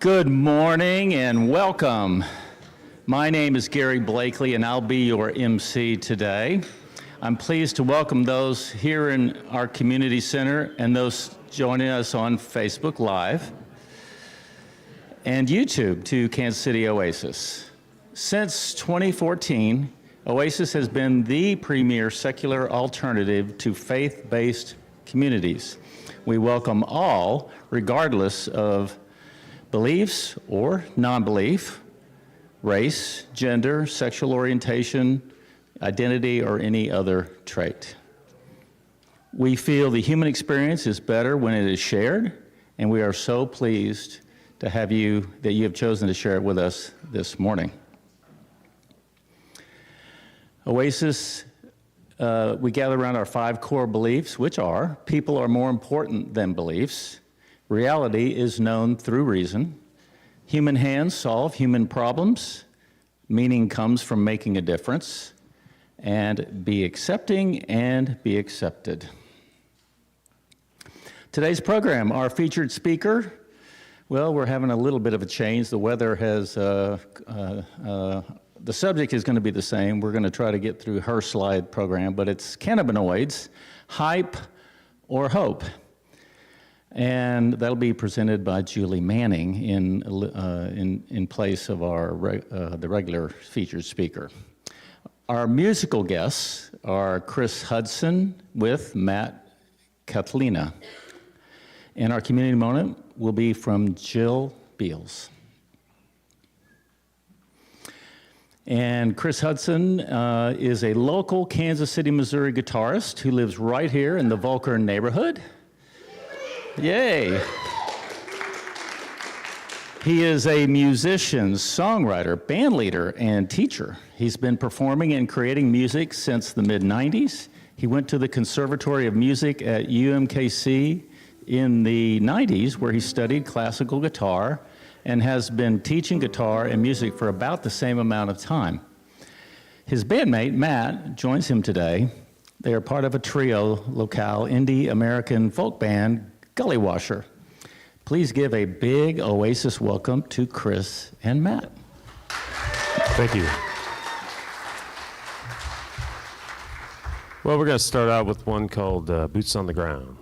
Good morning and welcome. My name is Gary Blakely and I'll be your MC today. I'm pleased to welcome those here in our community center and those joining us on Facebook Live and YouTube to Kansas City Oasis. Since 2014, Oasis has been the premier secular alternative to faith-based communities. We welcome all, regardless of beliefs or non-belief, race, gender, sexual orientation, identity, or any other trait. We feel the human experience is better when it is shared, and we are so pleased to have you chosen to share it with us this morning. Oasis, we gather around our 5 core beliefs, which are: people are more important than beliefs, reality is known through reason, human hands solve human problems, meaning comes from making a difference, and be accepting and be accepted. Today's program, our featured speaker, well, we're having a little bit of a change. The weather has, the subject is going to be the same. We're going to try to get through her slide program, but it's Cannabinoids, Hype or Hope. And that'll be presented by Julie Manning in place of the regular featured speaker. Our musical guests are Chris Hudson with Matt Cathlina. And our community moment will be from Jyll Beals. And Chris Hudson is a local Kansas City, Missouri guitarist who lives right here in the Volker neighborhood. Yay! He is a musician, songwriter, band leader, and teacher. He's been performing and creating music since the mid-90s. He went to the Conservatory of Music at UMKC in the 90s, where he studied classical guitar and has been teaching guitar and music for about the same amount of time. His bandmate, Matt, joins him today. They are part of a trio locale indie American folk band, Gullywasher. Please give a big Oasis welcome to Chris and Matt. Thank you. Well, we're going to start out with one called Boots on the Ground.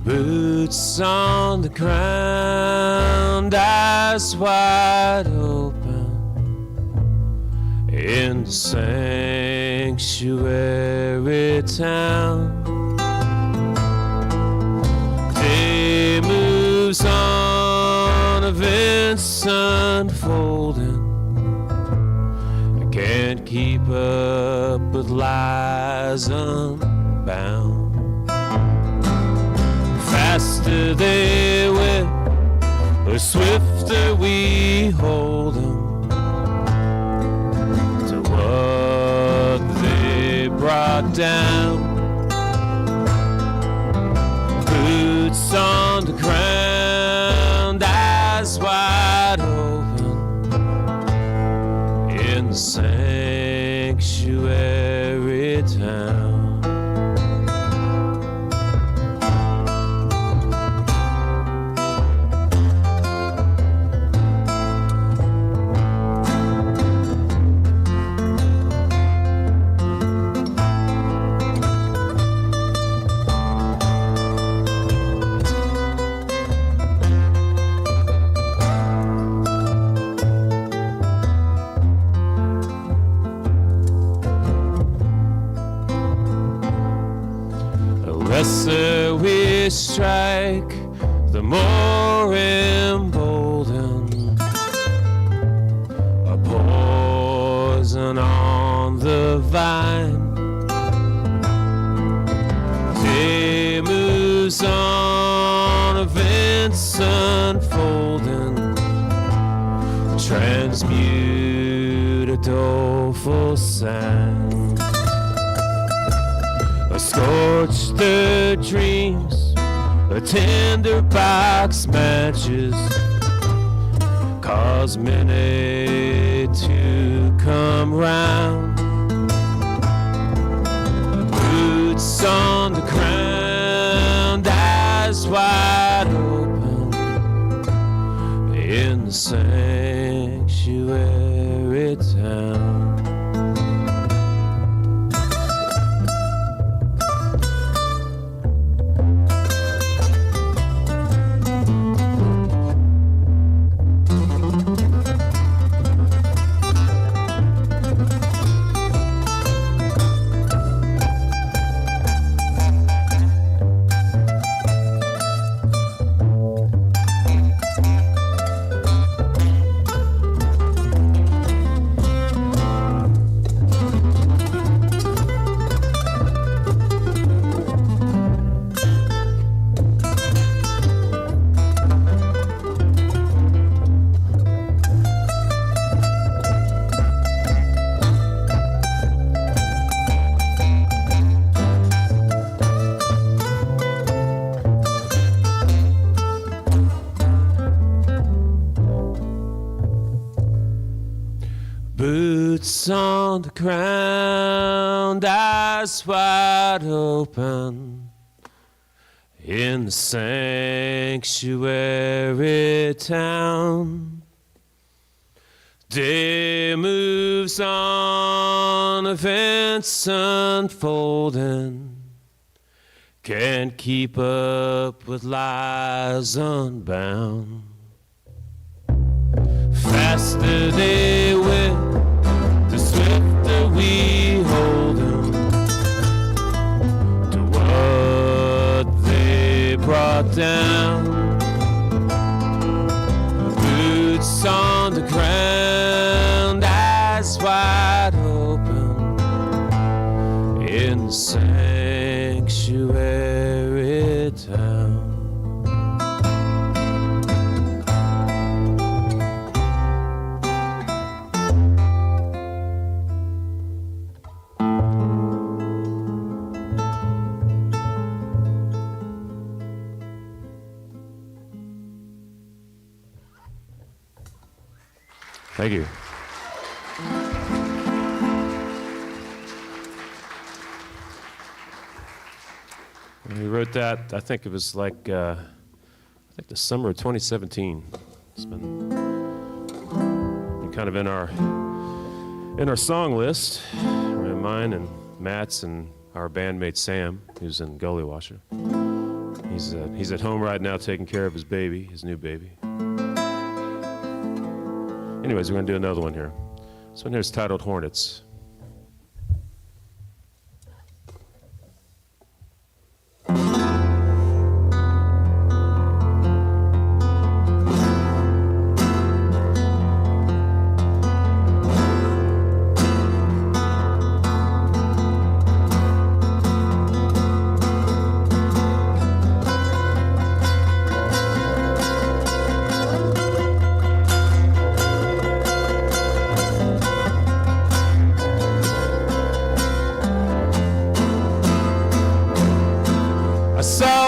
Boots on the ground, eyes wide open, in the sanctuary town. Day moves on, events unfolding. I can't keep up with lies unbound. Faster they went, or swifter we hold them to what they brought down. Boots on the ground, eyes wide open, in the sanctuary town. Lesser we strike, the more emboldened. A poison on the vine. Day moves on, events unfolding. Transmute a doleful sound. A scorched their dreams, a tinderbox matches, cause many to come round. Boots on the ground, eyes wide open, in the sanctuary town. Boots on the ground, eyes wide open, in the sanctuary town. Day moves on, events unfolding, can't keep up with lies unbound. Faster they went, the swifter we hold them to what they brought down. Boots on the ground, eyes wide open, in the sanctuary town. Thank you. When we wrote that, I think it was like, I think the summer of 2017. It's been kind of in our song list. Mine and Matt's and our bandmate Sam, who's in Gullywasher. He's at home right now taking care of his baby, his new baby. Anyways, we're going to do another one here. This one here is titled Hornets.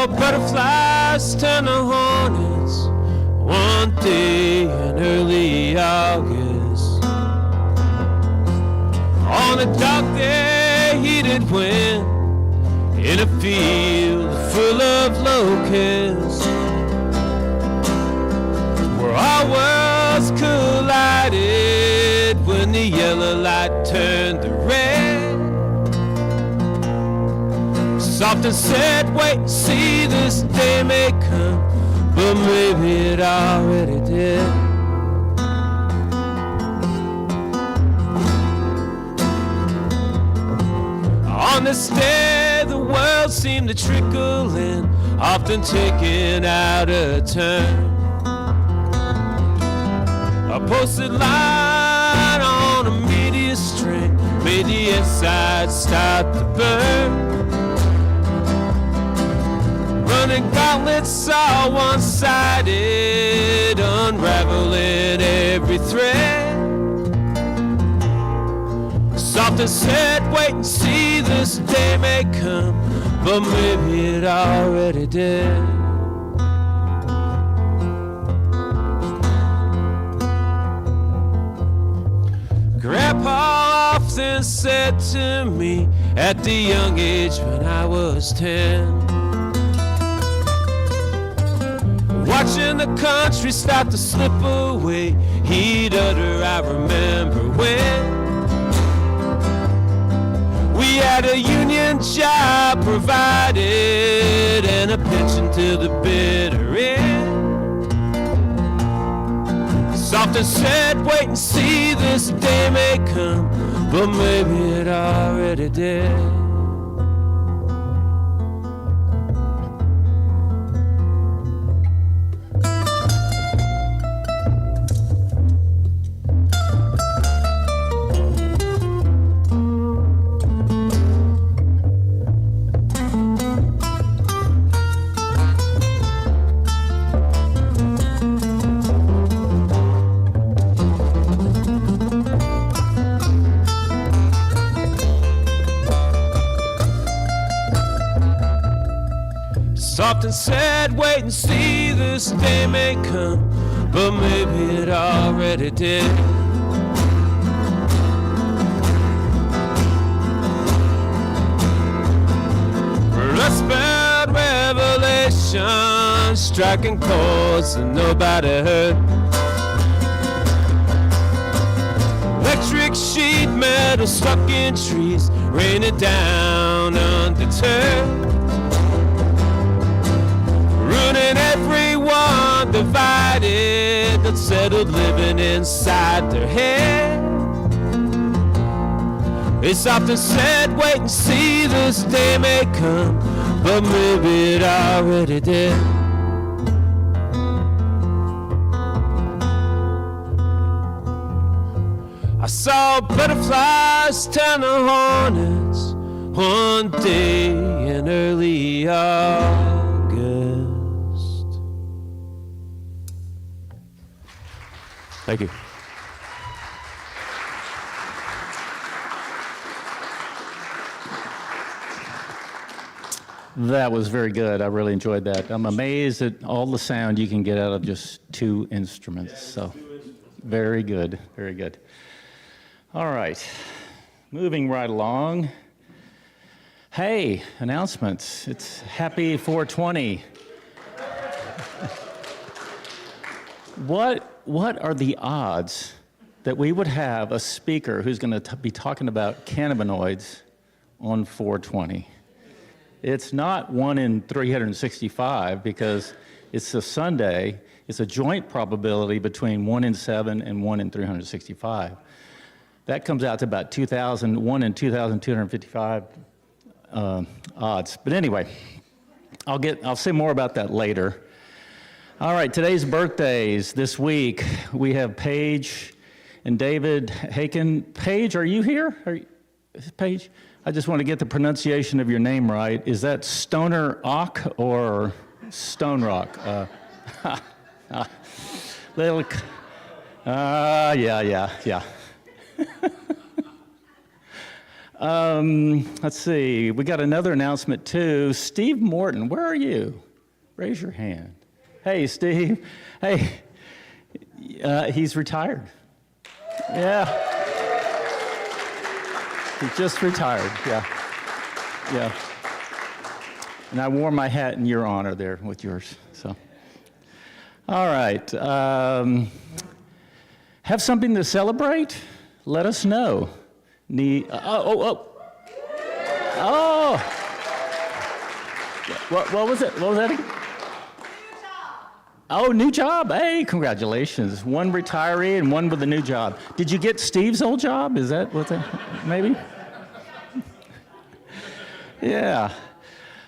Butterflies turn to hornets one day in early August. On a dark day, heated wind in a field full of locusts, where our worlds collided when the yellow light turned to red. Soft and said, wait, see, this day may come, but maybe it already did. On this day, the world clouds seem to trickle in, often taken out of turn. A posted line on a media string made the inside start to burn. Running gauntlets all one-sided, unraveling every thread. Soft and said, wait and see, this day may come, but maybe it already did. Grandpa often said to me at the young age when I was 10, watching the country start to slip away, he'd utter, I remember when we had a union job provided and a pension to the bitter end. Soft and said, wait and see, this day may come, but maybe it already did. Soft and said, wait and see, this day may come, but maybe it already did. Rust-bound revelation, striking chords that nobody heard. Electric sheet metal stuck in trees, raining down undeterred. Ruining everyone divided that settled living inside their head. They soft and said, wait and see, this day may come, but maybe it already did. I saw butterflies turn to hornets one day in early August. Thank you. That was very good. I really enjoyed that. I'm amazed at all the sound you can get out of just two instruments. So, very good, very good. All right, moving right along. Hey, announcements. It's happy 420. What are the odds that we would have a speaker who's going to be talking about cannabinoids on 420? It's not 1 in 365 because it's a Sunday. It's a joint probability between 1 in 7 and 1 in 365. That comes out to about 1 in 2,255 odds. But anyway, I'll say more about that later. All right, today's birthdays this week. We have Paige and David Haken. Paige, are you here? Paige? I just want to get the pronunciation of your name right. Is that Stoner Ock or Stone Rock? Yeah. Let's see. We got another announcement too. Steve Morton, where are you? Raise your hand. Hey, Steve. Hey, he's retired. Yeah. He just retired, yeah. And I wore my hat in your honor there with yours, so. All right. Have something to celebrate? Let us know. What was it? What was that again? Oh, new job. Hey, congratulations. One retiree and one with a new job. Did you get Steve's old job? Is that what that, maybe? Yeah.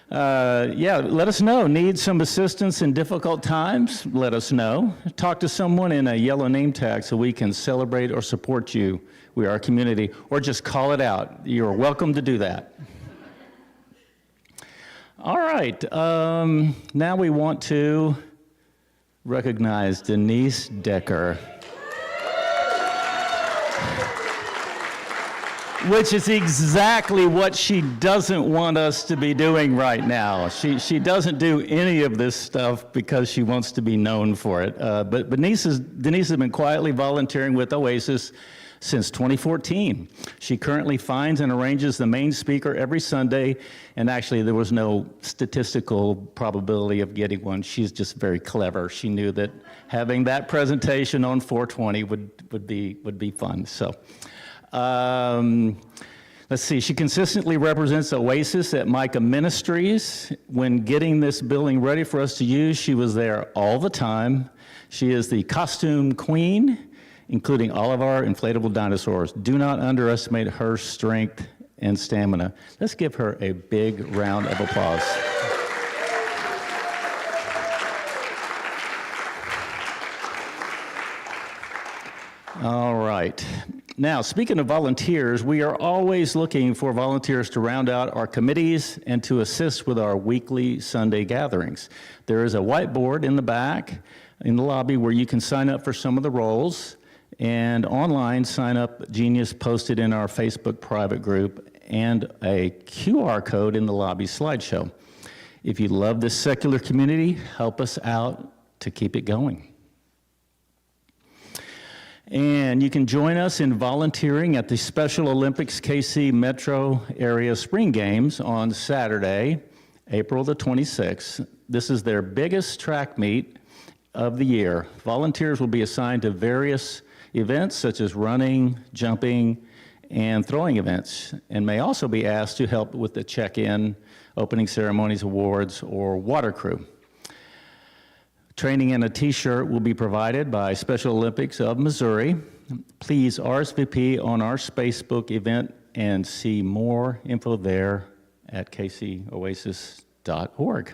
Yeah, let us know. Need some assistance in difficult times? Let us know. Talk to someone in a yellow name tag so we can celebrate or support you. We are a community. Or just call it out. You're welcome to do that. All right. Now we want to recognize Denise Decker, which is exactly what she doesn't want us to be doing right now. She doesn't do any of this stuff because she wants to be known for it. But Denise has been quietly volunteering with Oasis since 2014. She currently finds and arranges the main speaker every Sunday, and actually there was no statistical probability of getting one. She's just very clever. She knew that having that presentation on 420 would be fun. So. Let's see, she consistently represents Oasis at Micah Ministries. When getting this building ready for us to use, she was there all the time. She is the costume queen, including all of our inflatable dinosaurs. Do not underestimate her strength and stamina. Let's give her a big round of applause. All right. Now, speaking of volunteers, we are always looking for volunteers to round out our committees and to assist with our weekly Sunday gatherings. There is a whiteboard in the back in the lobby where you can sign up for some of the roles, and online sign-up Genius posted in our Facebook private group, and a QR code in the lobby slideshow. If you love this secular community, help us out to keep it going. And you can join us in volunteering at the Special Olympics KC Metro Area Spring Games on Saturday, April the 26th. This is their biggest track meet of the year. Volunteers will be assigned to various events such as running, jumping, and throwing events, and may also be asked to help with the check-in, opening ceremonies, awards, or water crew. Training and a t-shirt will be provided by Special Olympics of Missouri. Please RSVP on our Facebook event and see more info there at kcoasis.org.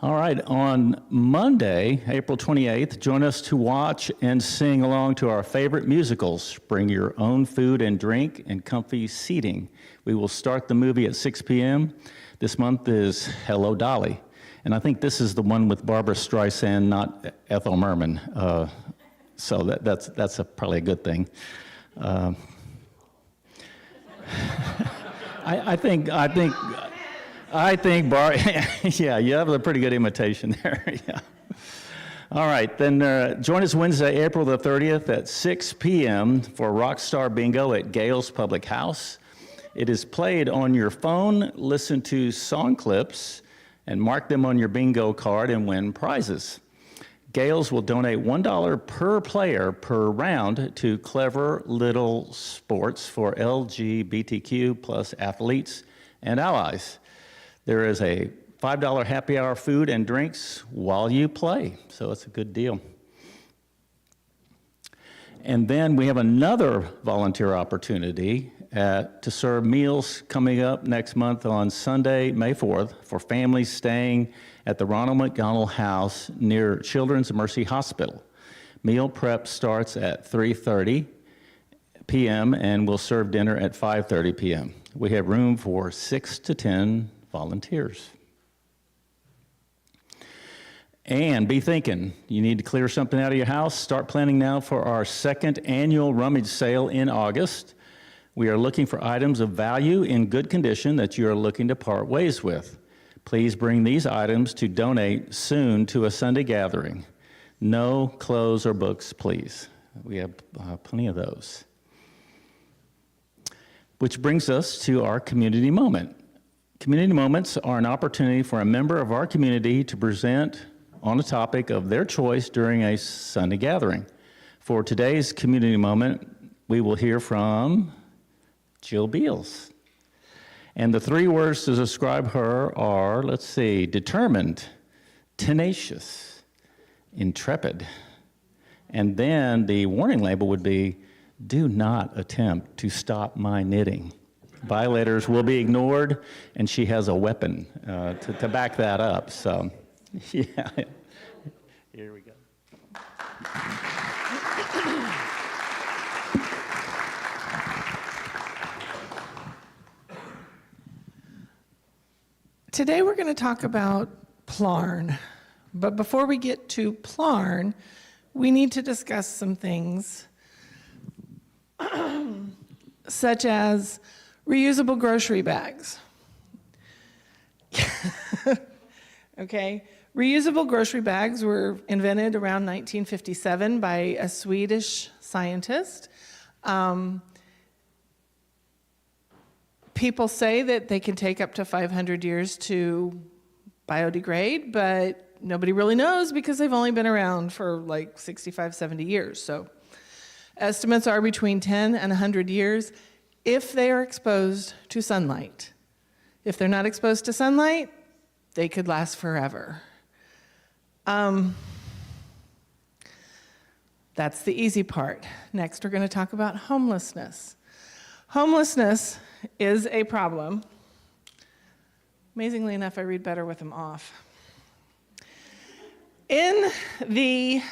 All right, on Monday, April 28th, join us to watch and sing along to our favorite musicals. Bring your own food and drink and comfy seating. We will start the movie at 6 p.m. This month is Hello, Dolly. And I think this is the one with Barbara Streisand, not Ethel Merman. So that's probably a good thing. I think, yeah, you have a pretty good imitation there. Yeah. All right, then join us Wednesday, April the 30th at 6 p.m. for Rockstar Bingo at Gales Public House. It is played on your phone. Listen to song clips and mark them on your bingo card and win prizes. Gales will donate $1 per player per round to Clever Little Sports for LGBTQ plus athletes and allies. There is a $5 happy hour food and drinks while you play, so it's a good deal. And then we have another volunteer opportunity to serve meals coming up next month on Sunday, May 4th, for families staying at the Ronald McDonald House near Children's Mercy Hospital. Meal prep starts at 3:30 p.m. and we'll serve dinner at 5:30 p.m. We have room for 6 to 10 volunteers. And be thinking, you need to clear something out of your house. Start planning now for our second annual rummage sale in August. We are looking for items of value in good condition that you are looking to part ways with. Please bring these items to donate soon to a Sunday gathering. No clothes or books, please. We have plenty of those. Which brings us to our community moment. Community moments are an opportunity for a member of our community to present on a topic of their choice during a Sunday gathering. For today's community moment, we will hear from Jyll Beals. And the three words to describe her are, let's see, determined, tenacious, intrepid. And then the warning label would be, do not attempt to stop my knitting. Violators will be ignored, and she has a weapon to back that up. So, yeah. Here we go. Today we're going to talk about Plarn. But before we get to Plarn, we need to discuss some things such as reusable grocery bags. Okay? Reusable grocery bags were invented around 1957 by a Swedish scientist. People say that they can take up to 500 years to biodegrade, but nobody really knows because they've only been around for like 65, 70 years. So estimates are between 10 and 100 years if they are exposed to sunlight. If they're not exposed to sunlight, they could last forever. That's the easy part. Next, we're going to talk about homelessness. Homelessness is a problem. Amazingly enough, I read better with them off. In the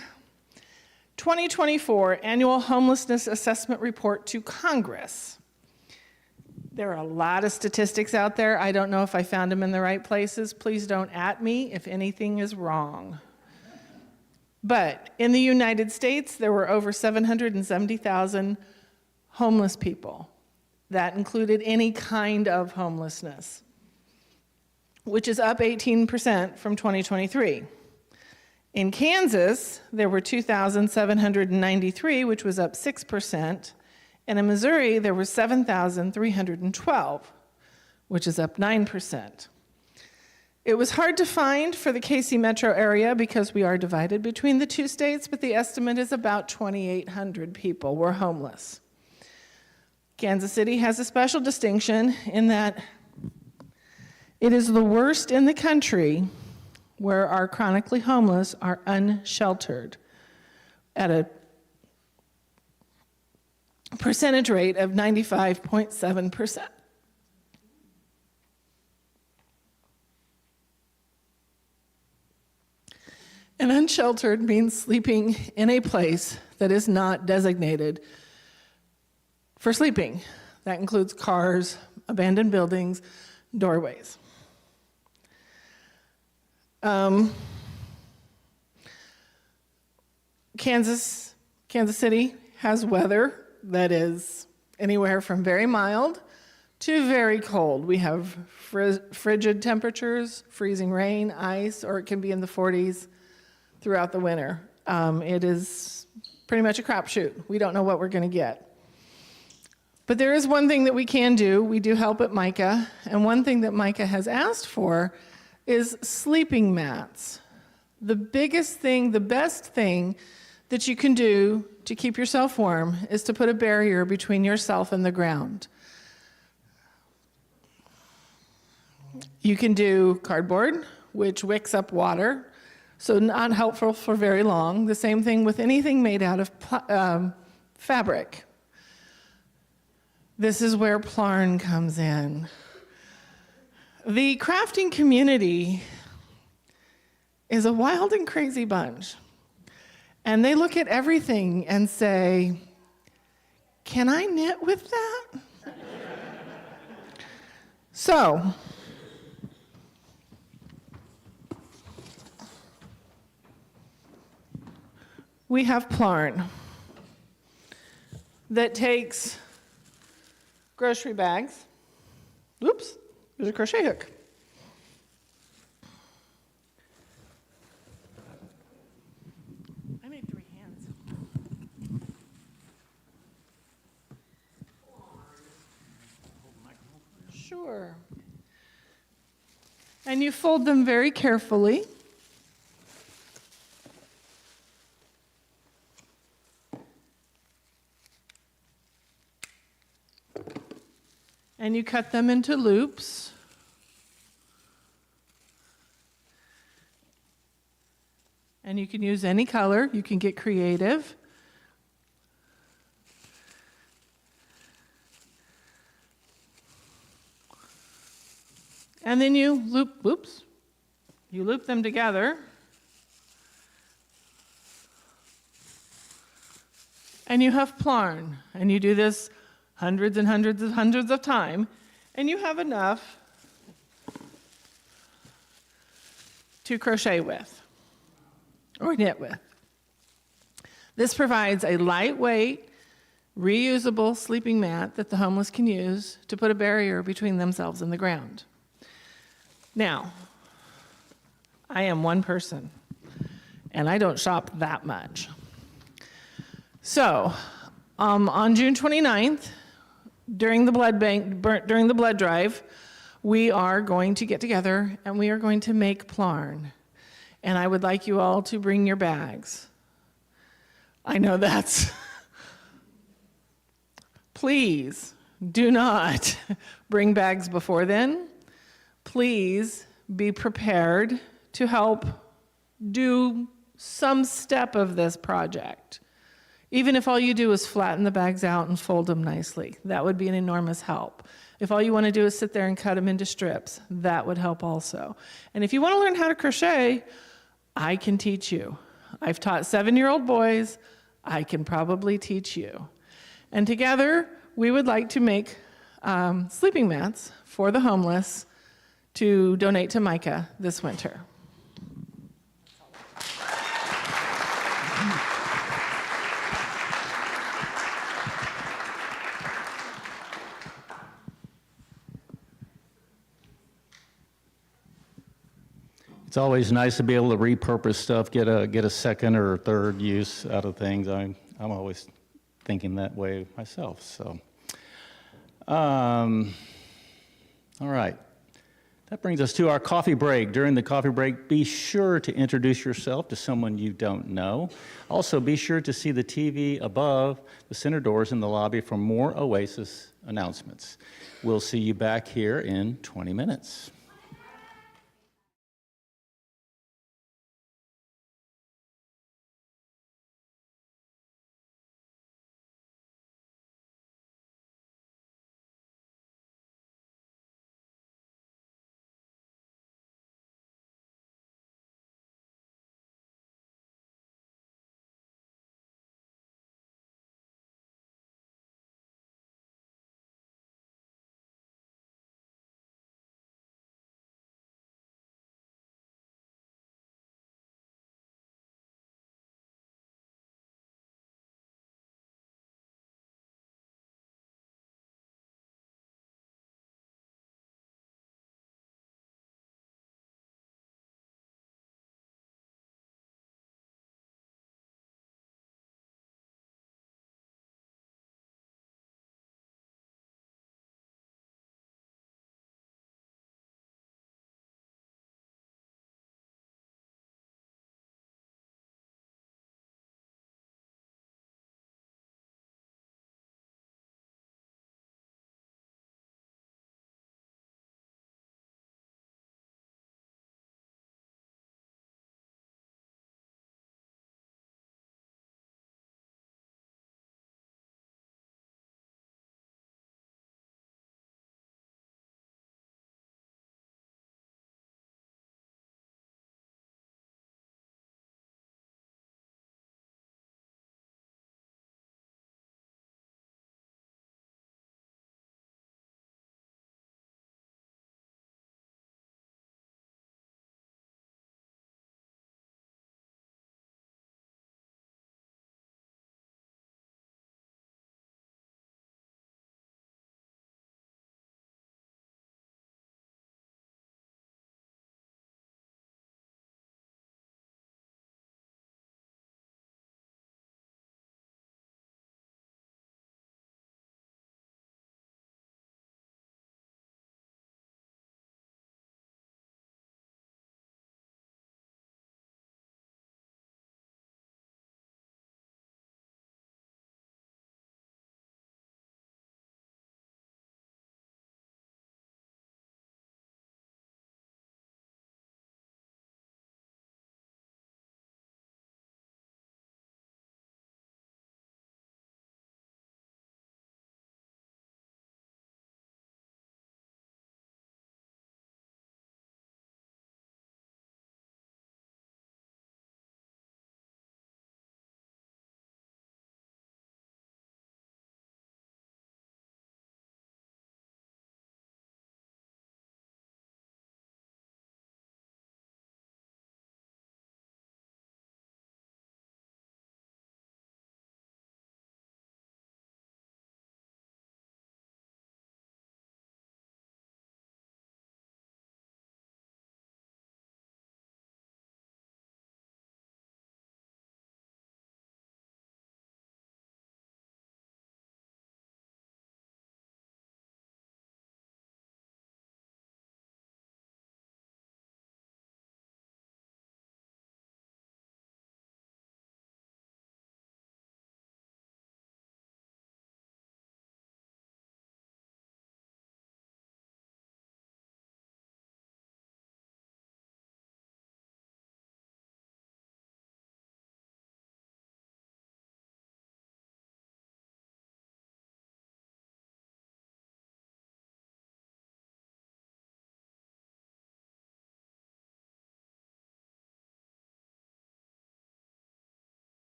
2024 Annual Homelessness Assessment Report to Congress, there are a lot of statistics out there. I don't know if I found them in the right places. Please don't at me if anything is wrong. But in the United States, there were over 770,000 homeless people. That included any kind of homelessness, which is up 18% from 2023. In Kansas, there were 2,793, which was up 6%. And in Missouri, there were 7,312, which is up 9%. It was hard to find for the KC metro area because we are divided between the two states, but the estimate is about 2,800 people were homeless. Kansas City has a special distinction in that it is the worst in the country where our chronically homeless are unsheltered at a percentage rate of 95.7%. And unsheltered means sleeping in a place that is not designated for sleeping. That includes cars, abandoned buildings, doorways. Kansas City has weather that is anywhere from very mild to very cold. We have frigid temperatures, freezing rain, ice, or it can be in the 40s throughout the winter. It is pretty much a crapshoot. We don't know what we're going to get. But there is one thing that we can do. We do help at MICA, and one thing that MICA has asked for is sleeping mats. The biggest thing, the best thing that you can do to keep yourself warm is to put a barrier between yourself and the ground. You can do cardboard, which wicks up water, so not helpful for very long. The same thing with anything made out of fabric. This is where Plarn comes in. The crafting community is a wild and crazy bunch. And they look at everything and say, can I knit with that? So, we have Plarn that takes grocery bags. Oops, there's a crochet hook. I made 3 hands. Sure. And you fold them very carefully. And you cut them into loops. And you can use any color. You can get creative. And then you loop them together. And you have plarn. And you do this hundreds and hundreds of times. And you have enough to crochet with or knit with. This provides a lightweight, reusable sleeping mat that the homeless can use to put a barrier between themselves and the ground. Now, I am one person, and I don't shop that much. So, on June 29th, during the blood drive, we are going to get together and we are going to make plarn. And I would like you all to bring your bags. I know that's... Please do not bring bags before then. Please be prepared to help do some step of this project. Even if all you do is flatten the bags out and fold them nicely, that would be an enormous help. If all you want to do is sit there and cut them into strips, that would help also. And if you want to learn how to crochet, I can teach you. I've taught 7-year-old boys. I can probably teach you. And together, we would like to make sleeping mats for the homeless to donate to Micah this winter. It's always nice to be able to repurpose stuff, get a second or third use out of things. I'm always thinking that way myself. So, all right. That brings us to our coffee break. During the coffee break, be sure to introduce yourself to someone you don't know. Also, be sure to see the TV above the center doors in the lobby for more Oasis announcements. We'll see you back here in 20 minutes.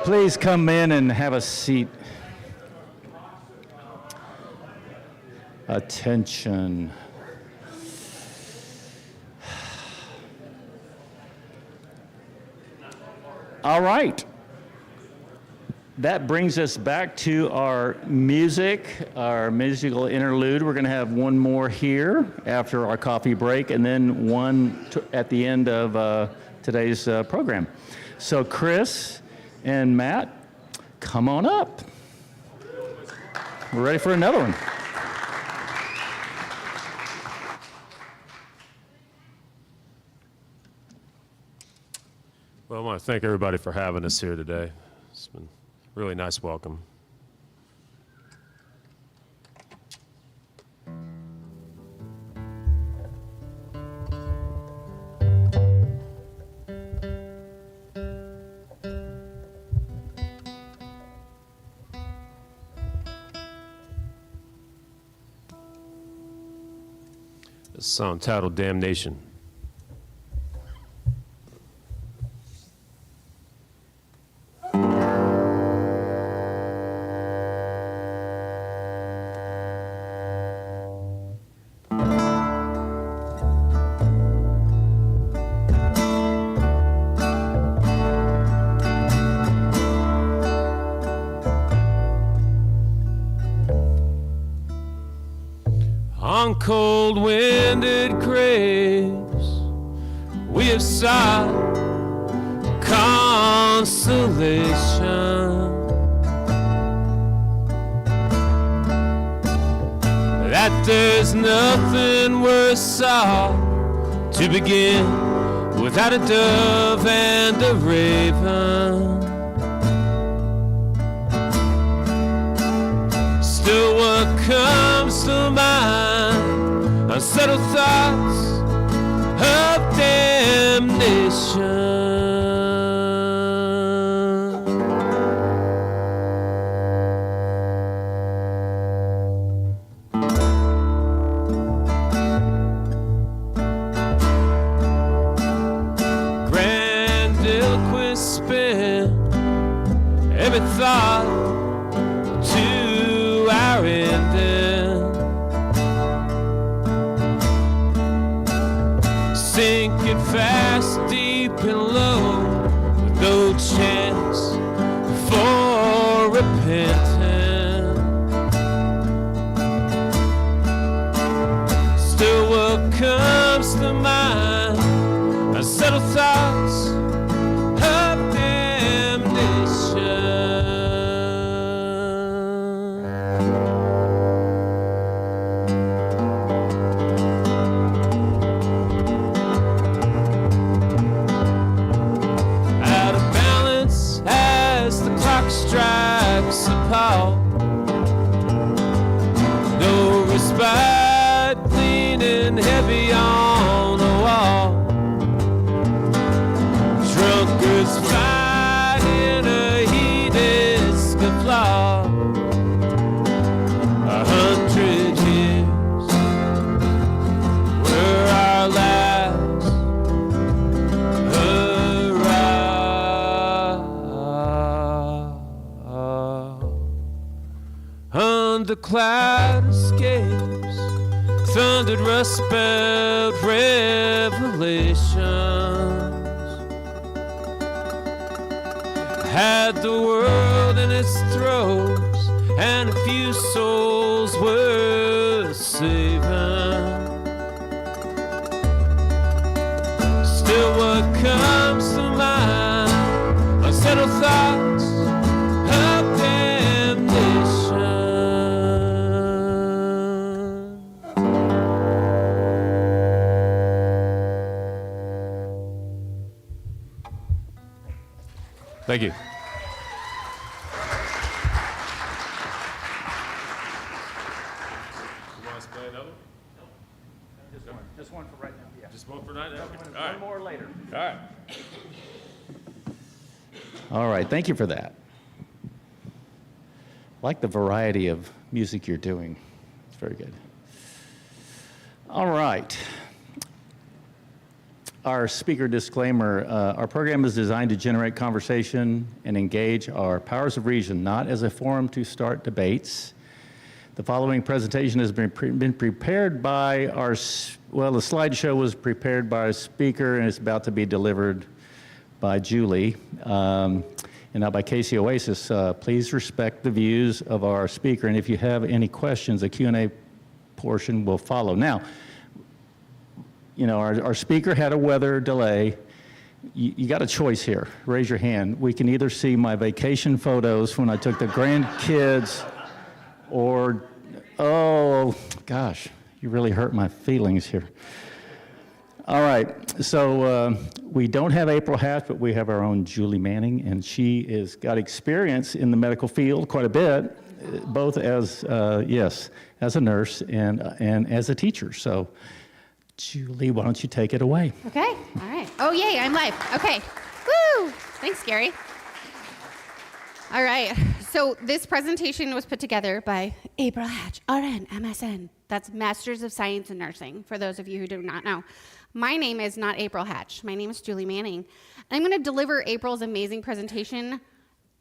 Please come in and have a seat. Attention. All right. That brings us back to our music, our musical interlude. We're going to have one more here after our coffee break, and then one at the end of today's program. So Chris and Matt, come on up. We're ready for another one. Well, I want to thank everybody for having us here today. It's been a really nice welcome. This song titled Damnation. On cold winded graves we have sought consolation, that there's nothing worse off to begin without a dove and a raven. Still what comes to mind, unsettled thoughts of damnation. Grandiloquent spin every thought to our ending, sinking fast, deep and low, with no chance for repenting. Still what comes to mind, unsettled thoughts of damnation. Strikes a pall, no respite, leaning heavy on the wall. Drunkards fight in a heated scuffle. 100 years were our last the cloud escapes, thundered rust-belt revelations, had the world in its throes, and a few souls were saving. Still what comes to mind, unsettled thoughts of damnation. Thank you. You want us to play another? Just one for right now. Yeah. Just one for right now? One more later. All right. All right. Thank you for that. I like the variety of music you're doing. It's very good. All right. Our speaker disclaimer, our program is designed to generate conversation and engage our powers of reason, not as a forum to start debates. The following presentation has been prepared by the slideshow was prepared by our speaker and it's about to be delivered by Julie. And now by Casey Oasis. Please respect the views of our speaker, and if you have any questions, the Q&A portion will follow. Now, you know, our speaker had a weather delay. You got a choice here. Raise your hand. We can either see my vacation photos when I took the grandkids, or, oh, gosh, you really hurt my feelings here. All right, so we don't have April Hatch, but we have our own Julie Manning, and she has got experience in the medical field quite a bit, both as, as a nurse and as a teacher. So, Julie, why don't you take it away? Okay, all right. Oh, yay, I'm live. Okay. Woo! Thanks, Gary. All right, so this presentation was put together by April Hatch, RN, MSN. That's Masters of Science in Nursing, for those of you who do not know. My name is not April Hatch. My name is Julie Manning. And I'm going to deliver April's amazing presentation,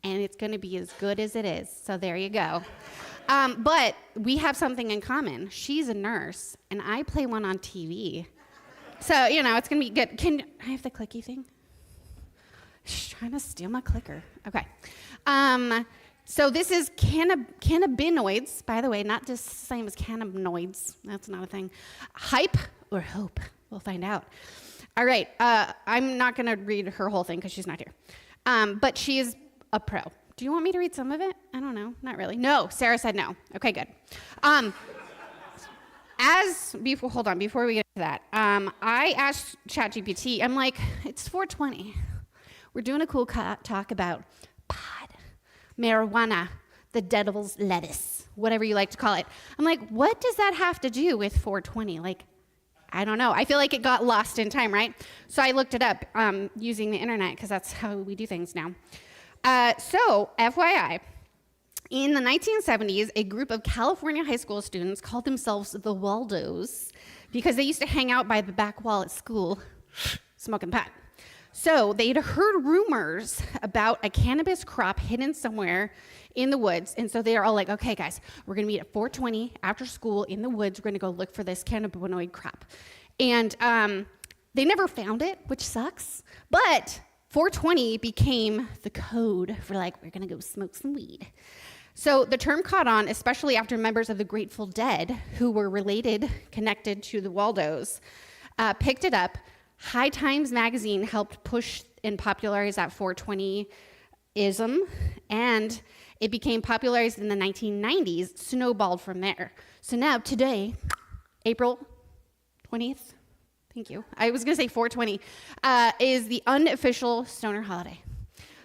and it's going to be as good as it is. So there you go. But we have something in common. She's a nurse, and I play one on TV. So, you know, it's going to be good. Can I have the clicky thing? She's trying to steal my clicker. Okay. So this is cannabinoids, by the way, not just the same as cannabinoids. That's not a thing. Hype or hope? We'll find out. All right. I'm not going to read her whole thing because she's not here. But she is a pro. Do you want me to read some of it? I don't know. Not really. No. Sarah said no. Okay, good. Before we get to that, I asked ChatGPT, I'm like, it's 420. We're doing a cool talk about pod, marijuana, the devil's lettuce, whatever you like to call it. I'm like, what does that have to do with 420? Like, I don't know. I feel like it got lost in time, right? So I looked it up using the internet because that's how we do things now. So, FYI, in the 1970s, a group of California high school students called themselves the Waldos because they used to hang out by the back wall at school smoking pot. So they'd heard rumors about a cannabis crop hidden somewhere in the woods, and so they're all like, okay, guys, we're going to meet at 4:20 after school in the woods. We're going to go look for this cannabinoid crop. And they never found it, which sucks, but 420 became the code for like, we're going to go smoke some weed. So the term caught on, especially after members of the Grateful Dead, who were connected to the Waldos, picked it up. High Times magazine helped push and popularize that 420-ism, and it became popularized in the 1990s, snowballed from there. So now, today, April 20th, thank you. I was going to say 420, is the unofficial stoner holiday.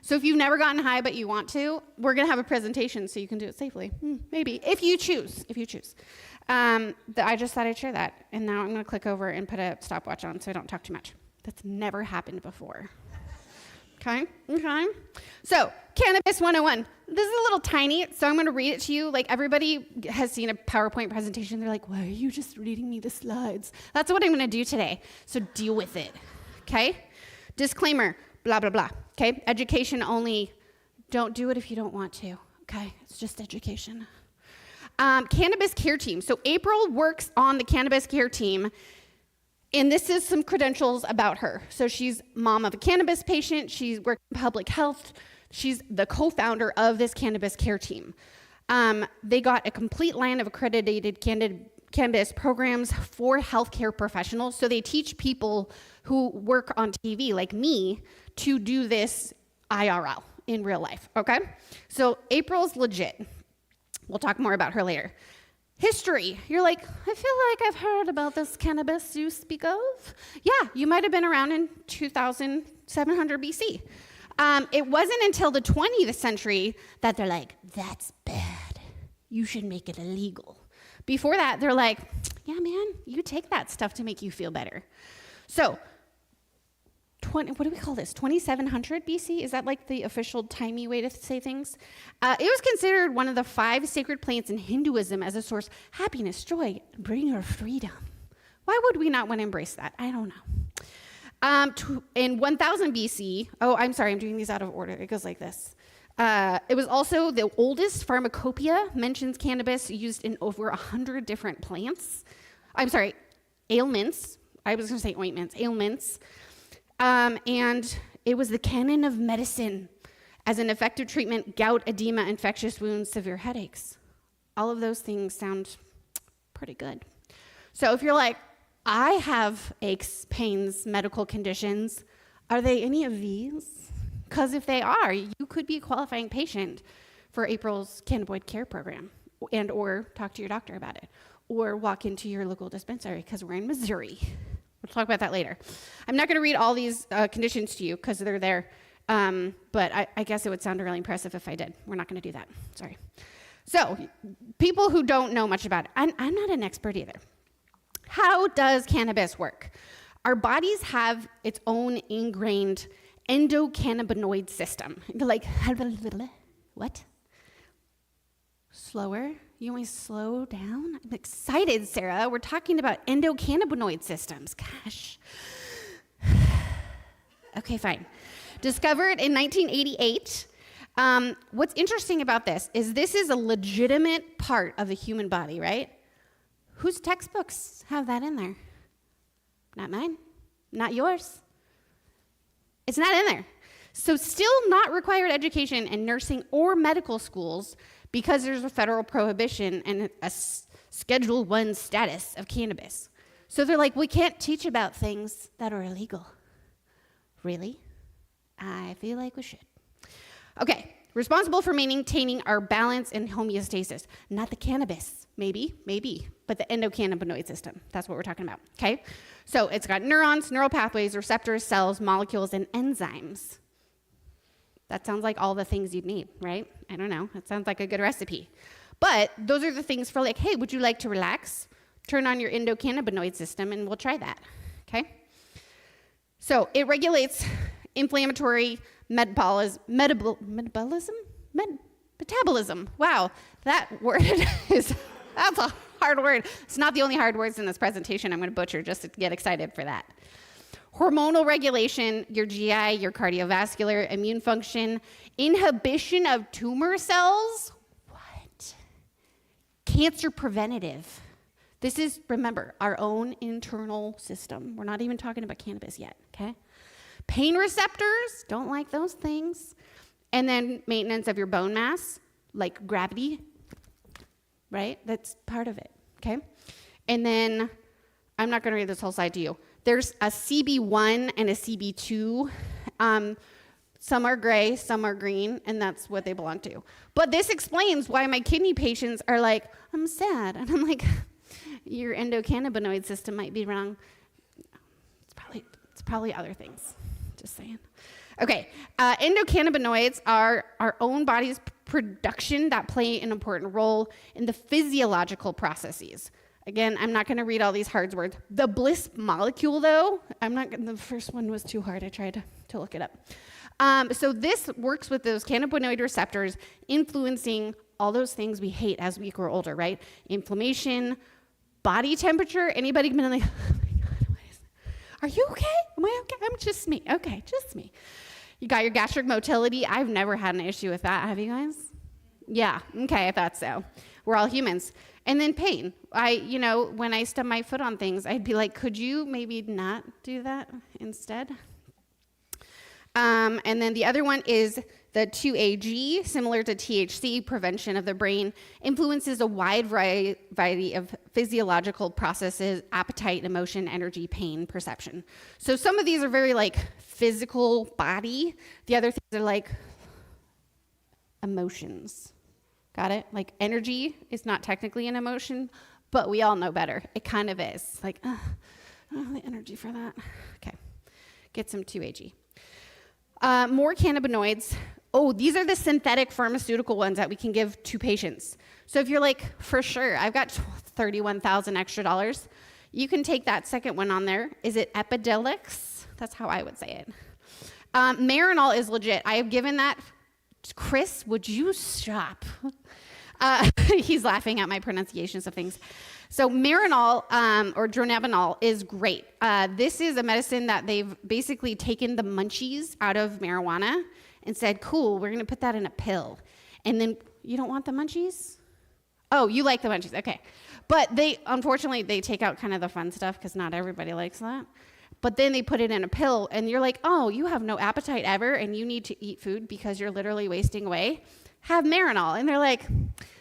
So if you've never gotten high but you want to, we're going to have a presentation so you can do it safely. Maybe, if you choose. I just thought I'd share that. And now I'm going to click over and put a stopwatch on so I don't talk too much. That's never happened before. Okay? So, Cannabis 101. This is a little tiny, so I'm going to read it to you. Like, everybody has seen a PowerPoint presentation. They're like, why are you just reading me the slides? That's what I'm going to do today. So deal with it. Okay? Disclaimer, blah, blah, blah. Okay? Education only. Don't do it if you don't want to. Okay? It's just education. Cannabis care team. So April works on the cannabis care team, and this is some credentials about her. So she's mom of a cannabis patient. She's worked in public health. She's the co-founder of this cannabis care team. They got a complete line of accredited cannabis programs for healthcare professionals. So they teach people who work on TV, like me, to do this IRL in real life, okay? So April's legit. We'll talk more about her later. History. You're like, I feel like I've heard about this cannabis you speak of. Yeah, you might have been around in 2700 BC. It wasn't until the 20th century that they're like, that's bad. You should make it illegal. Before that, they're like, yeah, man, you take that stuff to make you feel better. So, what do we call this? 2700 BC? Is that like the official timey way to say things? It was considered one of the 5 sacred plants in Hinduism as a source of happiness, joy, bringer of freedom. Why would we not want to embrace that? I don't know. In 1000 BC, oh, I'm sorry, I'm doing these out of order. It goes like this. It was also the oldest pharmacopoeia, mentions cannabis used in over 100 different plants. I'm sorry, ailments. I was going to say ointments, ailments. And it was the canon of medicine as an effective treatment, gout, edema, infectious wounds, severe headaches. All of those things sound pretty good. So if you're like, I have aches, pains, medical conditions, are they any of these? Because if they are, you could be a qualifying patient for April's cannabinoid care program, and or talk to your doctor about it, or walk into your local dispensary, because we're in Missouri. We'll talk about that later. I'm not going to read all these conditions to you because they're there, but I guess it would sound really impressive if I did. We're not going to do that. Sorry. So, people who don't know much about it, I'm not an expert either. How does cannabis work? Our bodies have its own ingrained endocannabinoid system. You're like, what? Slower? You want me to slow down? I'm excited, Sarah. We're talking about endocannabinoid systems. Gosh. Okay, fine. Discovered in 1988. What's interesting about this is a legitimate part of the human body, right? Whose textbooks have that in there? Not mine, not yours. It's not in there. So still not required education in nursing or medical schools because there's a federal prohibition and a Schedule I status of cannabis. So they're like, we can't teach about things that are illegal. Really? I feel like we should. Okay, responsible for maintaining our balance and homeostasis. Not the cannabis, maybe, but the endocannabinoid system. That's what we're talking about, okay? So it's got neurons, neural pathways, receptors, cells, molecules, and enzymes. That sounds like all the things you'd need, right? I don't know. That sounds like a good recipe. But those are the things for like, hey, would you like to relax? Turn on your endocannabinoid system and we'll try that, okay? So it regulates inflammatory metabolism. Wow, that word that's a hard word. It's not the only hard words in this presentation I'm going to butcher just to get excited for that. Hormonal regulation, your GI, your cardiovascular, immune function, inhibition of tumor cells. What? Cancer preventative. This is, remember, our own internal system. We're not even talking about cannabis yet, okay? Pain receptors, don't like those things. And then maintenance of your bone mass, like gravity, right? That's part of it, okay? And then, I'm not gonna read this whole slide to you. There's a CB1 and a CB2. Some are gray, some are green, and that's what they belong to. But this explains why my kidney patients are like, I'm sad. And I'm like, your endocannabinoid system might be wrong. It's probably other things, just saying. Okay, endocannabinoids are our own body's production that play an important role in the physiological processes. Again, I'm not going to read all these hard words. The bliss molecule, though, the first one was too hard. I tried to look it up. So this works with those cannabinoid receptors, influencing all those things we hate as we grow older, right? Inflammation, body temperature. Anybody been like, oh my God, what is that? Are you okay? Am I okay? I'm just me. Okay, just me. You got your gastric motility. I've never had an issue with that. Have you guys? Yeah, okay, I thought so. We're all humans. And then pain. When I stub my foot on things, I'd be like, could you maybe not do that instead? And then the other one is the 2AG, similar to THC, prevention of the brain, influences a wide variety of physiological processes, appetite, emotion, energy, pain, perception. So some of these are very like physical body. The other things are like emotions. Got it? Like energy is not technically an emotion, but we all know better. It kind of is. Like, I don't have the energy for that. Okay, get some 2AG. More cannabinoids. Oh, these are the synthetic pharmaceutical ones that we can give to patients. So if you're like, for sure, I've got $31,000 extra, you can take that second one on there. Is it Epidiolex? That's how I would say it. Marinol is legit. I have given that. Chris, would you stop? He's laughing at my pronunciations of things. So Marinol, or dronabinol, is great. This is a medicine that they've basically taken the munchies out of marijuana and said, cool, we're going to put that in a pill. And then, you don't want the munchies? Oh, you like the munchies, okay. But unfortunately, they take out kind of the fun stuff because not everybody likes that. But then they put it in a pill, and you're like, oh, you have no appetite ever, and you need to eat food because you're literally wasting away. Have Marinol. And they're like,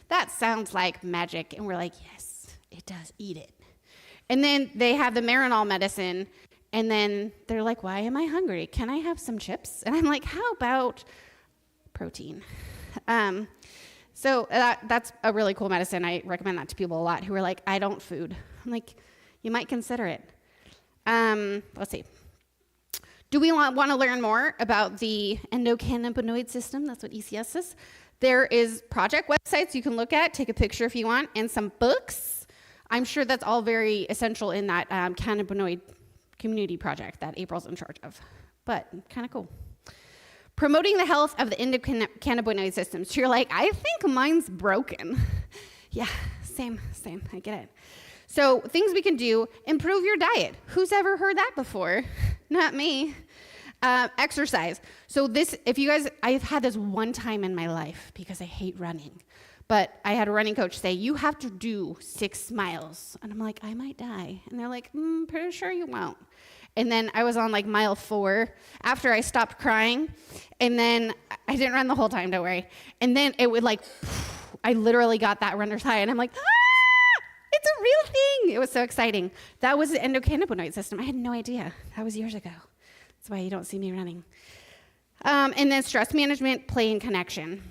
that sounds like magic. And we're like, yes, it does. Eat it. And then they have the Marinol medicine, and then they're like, why am I hungry? Can I have some chips? And I'm like, how about protein? So that's a really cool medicine. I recommend that to people a lot who are like, I don't food. I'm like, you might consider it. Let's see. Do we want to learn more about the endocannabinoid system? That's what ECS is. There is project websites you can look at, take a picture if you want, and some books. I'm sure that's all very essential in that cannabinoid community project that April's in charge of. But kind of cool. Promoting the health of the endocannabinoid system. So you're like, I think mine's broken. Yeah, same, I get it. So things we can do, improve your diet. Who's ever heard that before? Not me. Exercise. So if you guys, I've had this one time in my life because I hate running, but I had a running coach say, you have to do 6 miles. And I'm like, I might die. And they're like, pretty sure you won't. And then I was on like mile 4 after I stopped crying. And then I didn't run the whole time, don't worry. And then it would like, I literally got that runner's high. And I'm like, it's a real thing. It was so exciting. That was the endocannabinoid system. I had no idea. That was years ago. That's why you don't see me running. And then stress management, play, and connection.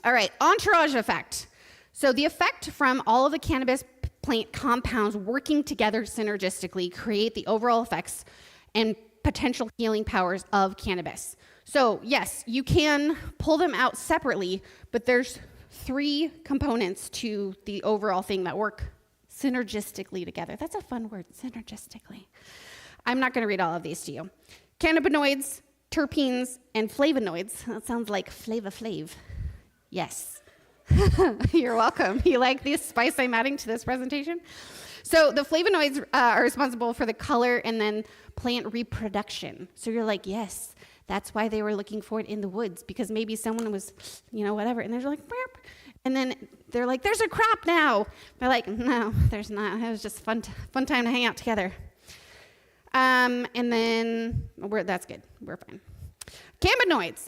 All right, entourage effect. So the effect from all of the cannabis plant compounds working together synergistically create the overall effects and potential healing powers of cannabis. So yes, you can pull them out separately, but there's 3 components to the overall thing that work synergistically together. That's a fun word, synergistically. I'm not going to read all of these to you. Cannabinoids, terpenes, and flavonoids. That sounds like Flava Flav. Yes. You're welcome. You like the spice I'm adding to this presentation? So the flavonoids are responsible for the color and then plant reproduction. So you're like, yes, that's why they were looking for it in the woods, because maybe someone was, whatever, and they're like, burp. And then they're like, there's a crop now. They're like, no, there's not. It was just fun time to hang out together. And then that's good. We're fine. Cannabinoids.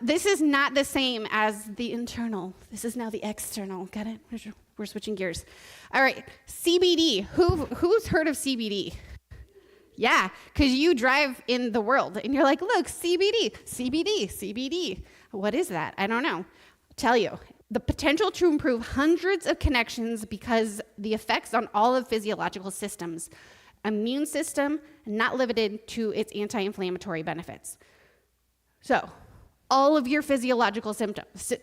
This is not the same as the internal. This is now the external. Got it? We're switching gears. All right. CBD. Who's heard of CBD? Yeah, because you drive in the world and you're like, look, CBD. What is that? I don't know. I'll tell you. The potential to improve hundreds of connections because the effects on all of physiological systems. Immune system, not limited to its anti-inflammatory benefits. So, all of your physiological symptoms.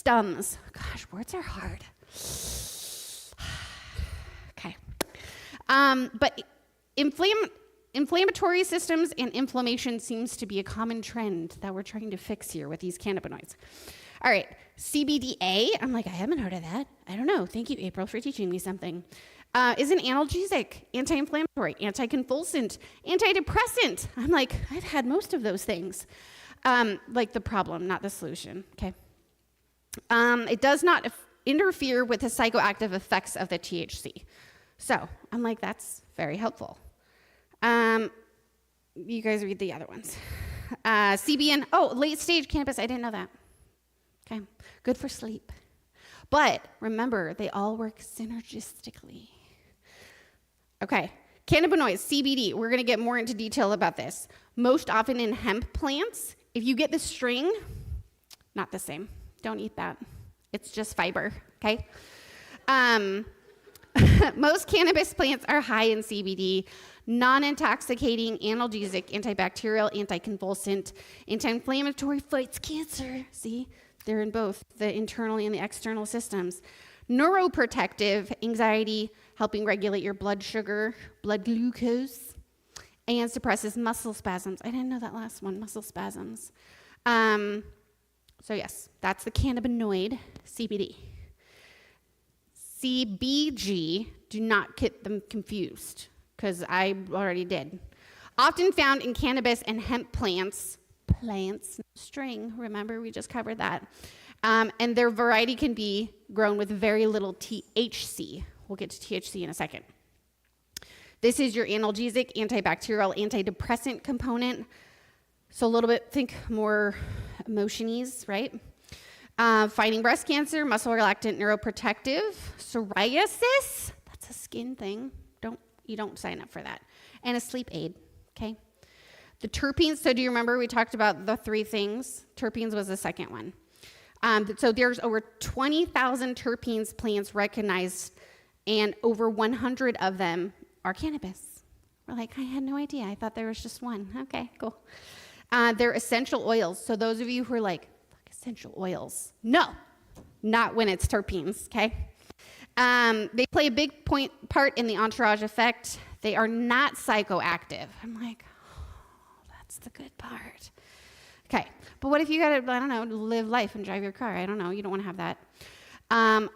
Gosh, words are hard. Okay. But inflammatory systems and inflammation seems to be a common trend that we're trying to fix here with these cannabinoids. All right, CBDA. I'm like, I haven't heard of that. I don't know. Thank you, April, for teaching me something. Is an analgesic, anti-inflammatory, anticonvulsant, antidepressant. I'm like, I've had most of those things. Like the problem, not the solution, okay? It does not interfere with the psychoactive effects of the THC. So I'm like, that's very helpful. You guys read the other ones. CBN, late stage cannabis, I didn't know that. Okay, good for sleep. But remember, they all work synergistically. Okay, cannabinoids, CBD, we're gonna get more into detail about this. Most often in hemp plants, if you get the string, not the same. Don't eat that. It's just fiber, okay? Most cannabis plants are high in CBD, non-intoxicating, analgesic, antibacterial, anticonvulsant, anti-inflammatory, fights cancer. See, they're in both the internal and the external systems. Neuroprotective, anxiety, helping regulate your blood sugar, blood glucose, and suppresses muscle spasms. I didn't know that last one, muscle spasms. So yes, that's the cannabinoid, CBD. CBG, do not get them confused, because I already did. Often found in cannabis and hemp plants, string, remember we just covered that. And their variety can be grown with very little THC. We'll get to THC in a second. This is your analgesic, antibacterial, antidepressant component. So a little bit, think more emotion-ease, right? Fighting breast cancer, muscle relaxant, neuroprotective, psoriasis, that's a skin thing. You don't sign up for that. And a sleep aid, okay? The terpenes, so do you remember we talked about the 3 things? Terpenes was the second one. So there's over 20,000 terpenes plants recognized, and over 100 of them are cannabis. We're like, I had no idea. I thought there was just one. Okay, cool. They're essential oils. So those of you who are like, essential oils. No, not when it's terpenes, okay? They play a big part in the entourage effect. They are not psychoactive. I'm like, oh, that's the good part. Okay, but what if you gotta, I don't know, live life and drive your car? I don't know, you don't wanna have that. I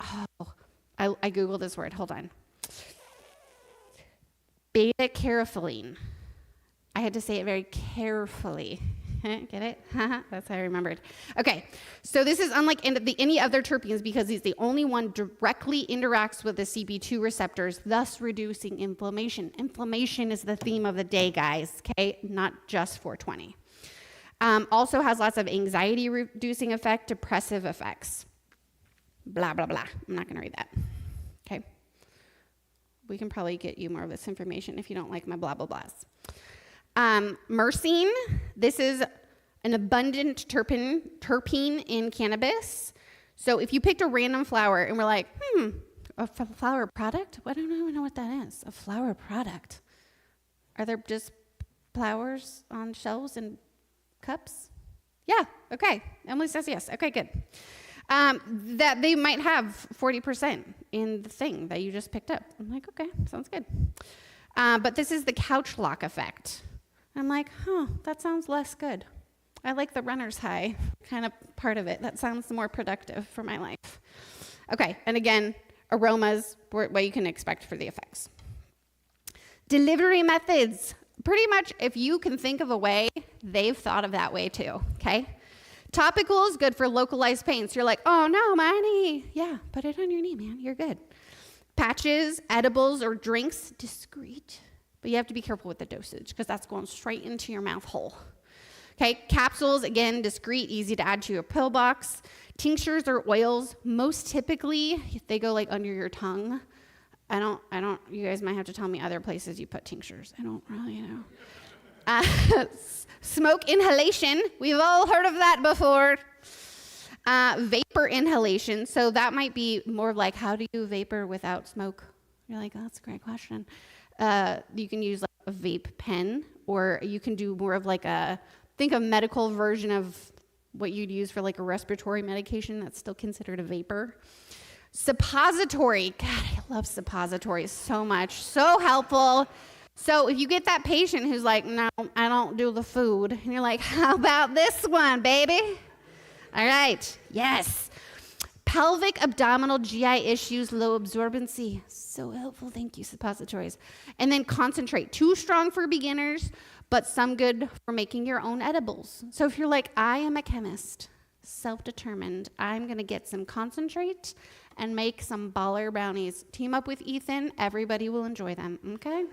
Googled this word, hold on. Beta-carotene. I had to say it very carefully. Get it? That's how I remembered. Okay, so this is unlike any other terpenes because he's the only one directly interacts with the CB2 receptors, thus reducing inflammation. Inflammation is the theme of the day, guys, okay? Not just 420. Also has lots of anxiety-reducing effect, depressive effects. Blah, blah, blah. I'm not going to read that. Okay? We can probably get you more of this information if you don't like my blah, blah, blahs. Myrcene, this is an abundant terpene in cannabis. So if you picked a random flower and we're like, a flower product? I don't even know what that is. A flower product. Are there just flowers on shelves and cups? Yeah, okay. Emily says yes. Okay, good. That they might have 40% in the thing that you just picked up. I'm like, okay, sounds good. But this is the couch lock effect. I'm like, that sounds less good. I like the runner's high kind of part of it. That sounds more productive for my life. Okay, and again, aromas, what you can expect for the effects. Delivery methods. Pretty much, if you can think of a way, they've thought of that way too, okay? Topical is good for localized pain. So you're like, oh no, my knee. Yeah, put it on your knee, man, you're good. Patches, edibles, or drinks, discreet. But you have to be careful with the dosage because that's going straight into your mouth hole. Okay, capsules, again, discreet, easy to add to your pill box. Tinctures or oils, most typically, they go like under your tongue. I don't, you guys might have to tell me other places you put tinctures. I don't really know. Smoke inhalation, we've all heard of that before. Vapor inhalation, so that might be more of like, how do you vapor without smoke? You're like, oh, that's a great question. You can use like a vape pen, or you can do more of like a medical version of what you'd use for like a respiratory medication that's still considered a vapor. Suppository, God, I love suppositories so much, so helpful. So if you get that patient who's like, no, I don't do the food, and you're like, how about this one, baby? All right, yes. Pelvic, abdominal, GI issues, low absorbency. So helpful, thank you, suppositories. And then concentrate. Too strong for beginners, but some good for making your own edibles. So if you're like, I am a chemist, self-determined, I'm gonna get some concentrate and make some baller brownies. Team up with Ethan, everybody will enjoy them, okay?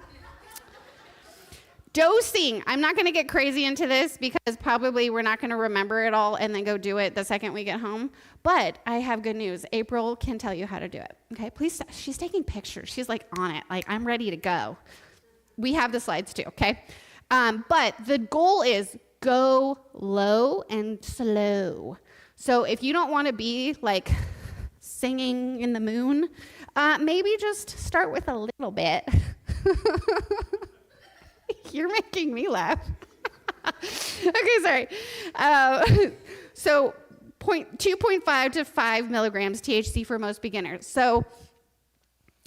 Dosing, I'm not gonna get crazy into this because probably we're not gonna remember it all and then go do it the second we get home, but I have good news. April can tell you how to do it, okay? Please, she's taking pictures. She's like on it, like I'm ready to go. We have the slides too, okay? But the goal is go low and slow. So if you don't wanna be like singing in the moon, maybe just start with a little bit. You're making me laugh. Okay, sorry. So 2.5 to 5 milligrams THC for most beginners. So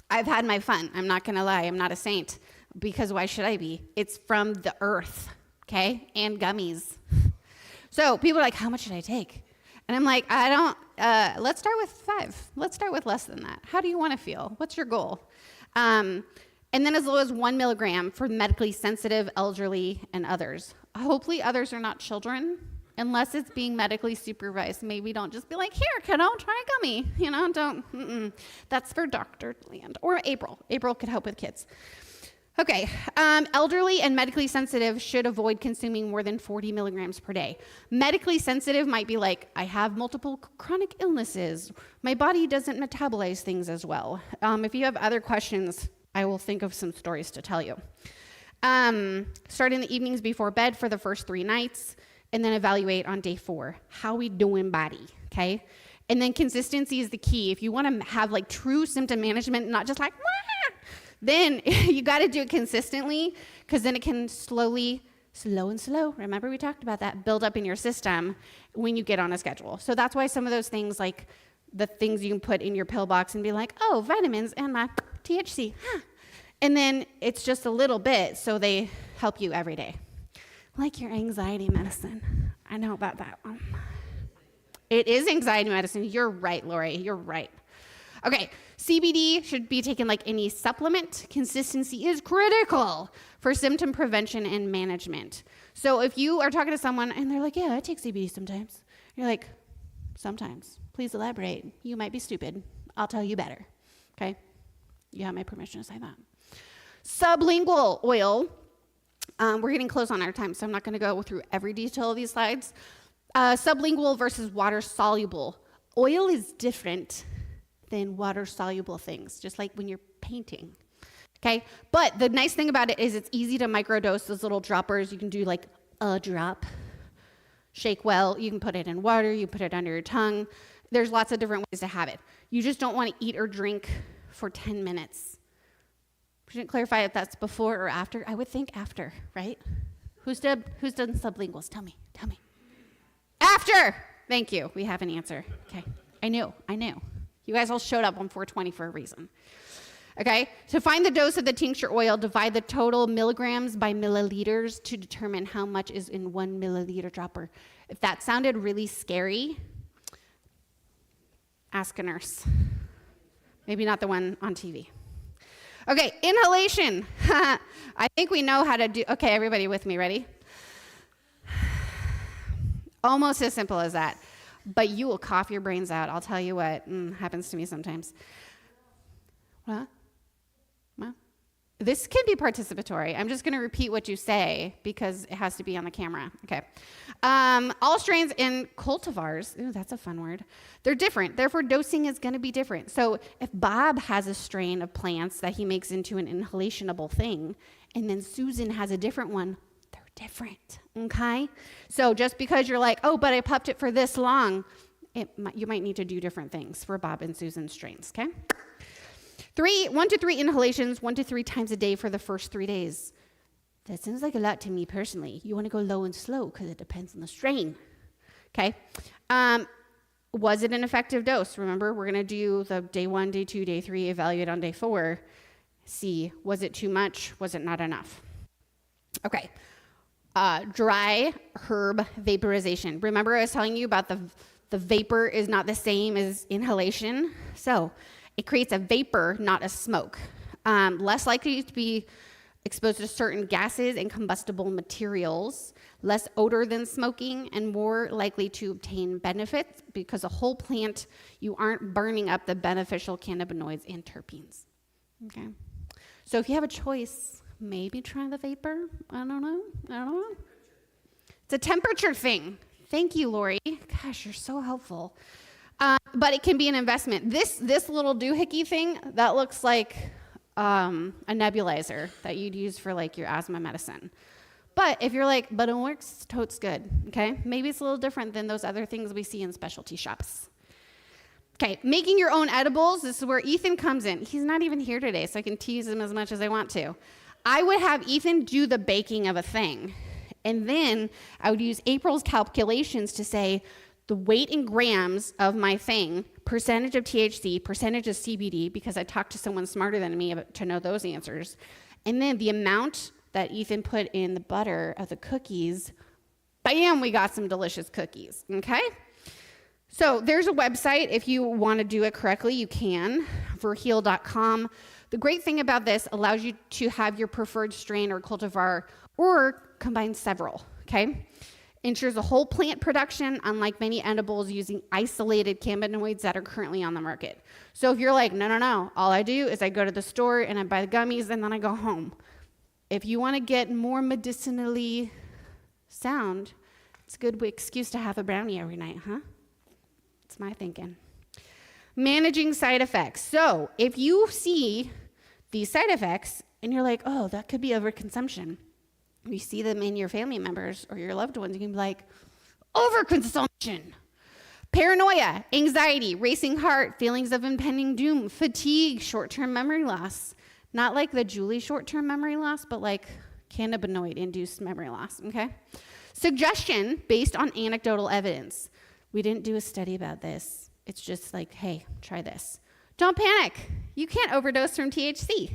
I've had my fun. I'm not going to lie. I'm not a saint because why should I be? It's from the earth, okay, and gummies. So people are like, how much should I take? And And I'm like, let's start with 5. Let's start with less than that. How do you want to feel? What's your goal? And then as low as 1 milligram for medically sensitive, elderly, and others. Hopefully others are not children, unless it's being medically supervised. Maybe don't just be like, here, kiddo, try a gummy. Don't. That's for Dr. Land. Or April. April could help with kids. Okay, elderly and medically sensitive should avoid consuming more than 40 milligrams per day. Medically sensitive might be like, I have multiple chronic illnesses. My body doesn't metabolize things as well. If you have other questions, I will think of some stories to tell you. Start in the evenings before bed for the first 3 nights, and then evaluate on day 4. How we doing, body, okay? And then consistency is the key. If you want to have like true symptom management, not just like, then you got to do it consistently, because then it can slow and slow, remember we talked about that, build up in your system when you get on a schedule. So that's why some of those things, like the things you can put in your pill box and be like, oh, vitamins and my THC, and then it's just a little bit, so they help you every day. Like your anxiety medicine. I know about that one. It is anxiety medicine. You're right, Lori, you're right. Okay, CBD should be taken like any supplement. Consistency is critical for symptom prevention and management. So if you are talking to someone and they're like, yeah, I take CBD sometimes. You're like, sometimes. Please elaborate. You might be stupid. I'll tell you better. Okay? You have my permission to say that. Sublingual oil. We're getting close on our time, so I'm not going to go through every detail of these slides. Sublingual versus water-soluble. Oil is different than water-soluble things, just like when you're painting, okay? But the nice thing about it is it's easy to microdose those little droppers. You can do like a drop, shake well. You can put it in water. You put it under your tongue. There's lots of different ways to have it. You just don't want to eat or drink for 10 minutes. We didn't clarify if that's before or after. I would think after, right? Who's done sublinguals? Tell me. After! Thank you. We have an answer. Okay. I knew. You guys all showed up on 420 for a reason. Okay, to find the dose of the tincture oil, divide the total milligrams by milliliters to determine how much is in 1 milliliter dropper. If that sounded really scary, ask a nurse. Maybe not the one on TV. Okay, inhalation. I think we know how to do, okay, everybody with me, ready? Almost as simple as that. But you will cough your brains out. I'll tell you what, happens to me sometimes. What? Well, this can be participatory. I'm just going to repeat what you say because it has to be on the camera. Okay. All strains in cultivars, ooh, that's a fun word. They're different. Therefore, dosing is going to be different. So if Bob has a strain of plants that he makes into an inhalationable thing, and then Susan has a different one, different, okay? So just because you're like, oh, but I puffed it for this long, you might need to do different things for Bob and Susan's strains, okay? 1 to 3 inhalations, 1 to 3 times a day for the first 3 days. That sounds like a lot to me personally. You want to go low and slow because it depends on the strain, okay? Was it an effective dose? Remember, we're going to do the day 1, day 2, day 3, evaluate on day 4. See, was it too much? Was it not enough? Okay. Dry herb vaporization. Remember I was telling you about the vapor is not the same as inhalation? So it creates a vapor, not a smoke. Less likely to be exposed to certain gases and combustible materials, less odor than smoking, and more likely to obtain benefits because a whole plant, you aren't burning up the beneficial cannabinoids and terpenes. Okay. So if you have a choice, maybe try the vapor. I don't know. It's a temperature thing. Thank you, Lori. Gosh, you're so helpful. But it can be an investment. This little doohickey thing, that looks like a nebulizer that you'd use for like your asthma medicine. But if you're like, but it works, totes good, okay? Maybe it's a little different than those other things we see in specialty shops. Okay, making your own edibles. This is where Ethan comes in. He's not even here today, so I can tease him as much as I want to. I would have Ethan do the baking of a thing. And then I would use April's calculations to say the weight in grams of my thing, percentage of THC, percentage of CBD, because I talked to someone smarter than me to know those answers. And then the amount that Ethan put in the butter of the cookies, bam, we got some delicious cookies, okay? So there's a website. If you want to do it correctly, you can, verheal.com. The great thing about this allows you to have your preferred strain or cultivar or combine several, okay? Ensures a whole plant production, unlike many edibles using isolated cannabinoids that are currently on the market. So if you're like, no, all I do is I go to the store and I buy the gummies and then I go home. If you want to get more medicinally sound, it's a good excuse to have a brownie every night, huh? It's my thinking. Managing side effects. So if you see these side effects and you're like, oh, that could be overconsumption, you see them in your family members or your loved ones, you can be like, overconsumption. Paranoia, anxiety, racing heart, feelings of impending doom, fatigue, short-term memory loss. Not like the Julie short-term memory loss, but like cannabinoid-induced memory loss, okay? Suggestion based on anecdotal evidence. We didn't do a study about this. It's just like, hey, try this. Don't panic. You can't overdose from THC.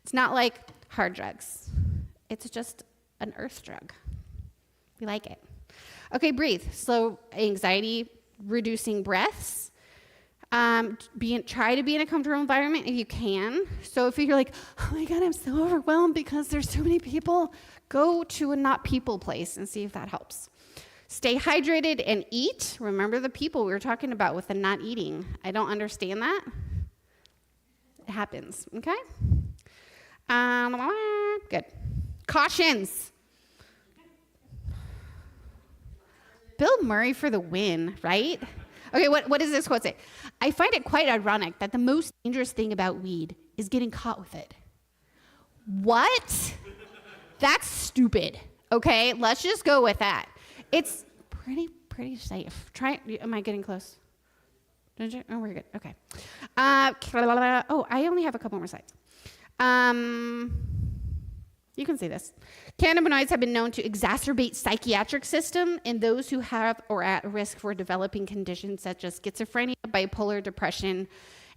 It's not like hard drugs. It's just an earth drug. We like it. Okay, breathe. Slow anxiety, reducing breaths. Try to be in a comfortable environment if you can. So if you're like, oh my God, I'm so overwhelmed because there's so many people, go to a not people place and see if that helps. Stay hydrated and eat. Remember the people we were talking about with the not eating. I don't understand that. It happens, okay? Good. Cautions. Bill Murray for the win, right? Okay, what does this quote say? I find it quite ironic that the most dangerous thing about weed is getting caught with it. What? That's stupid, okay? Let's just go with that. It's pretty safe. Am I getting close? Did you? Oh, we're good, okay. Oh, I only have a couple more slides. You can see this. Cannabinoids have been known to exacerbate psychiatric system in those who have or are at risk for developing conditions such as schizophrenia, bipolar depression,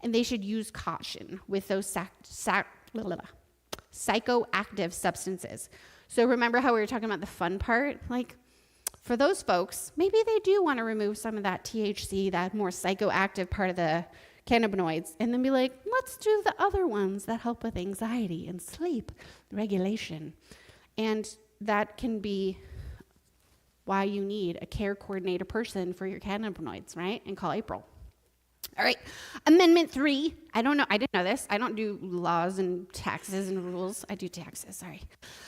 and they should use caution with those psychoactive substances. So remember how we were talking about the fun part? Like, for those folks, maybe they do want to remove some of that THC, that more psychoactive part of the cannabinoids, and then be like, let's do the other ones that help with anxiety and sleep regulation. And that can be why you need a care coordinator person for your cannabinoids, right? And call April. All right, Amendment 3. I didn't know this. I don't do laws and taxes and rules. I do taxes, sorry.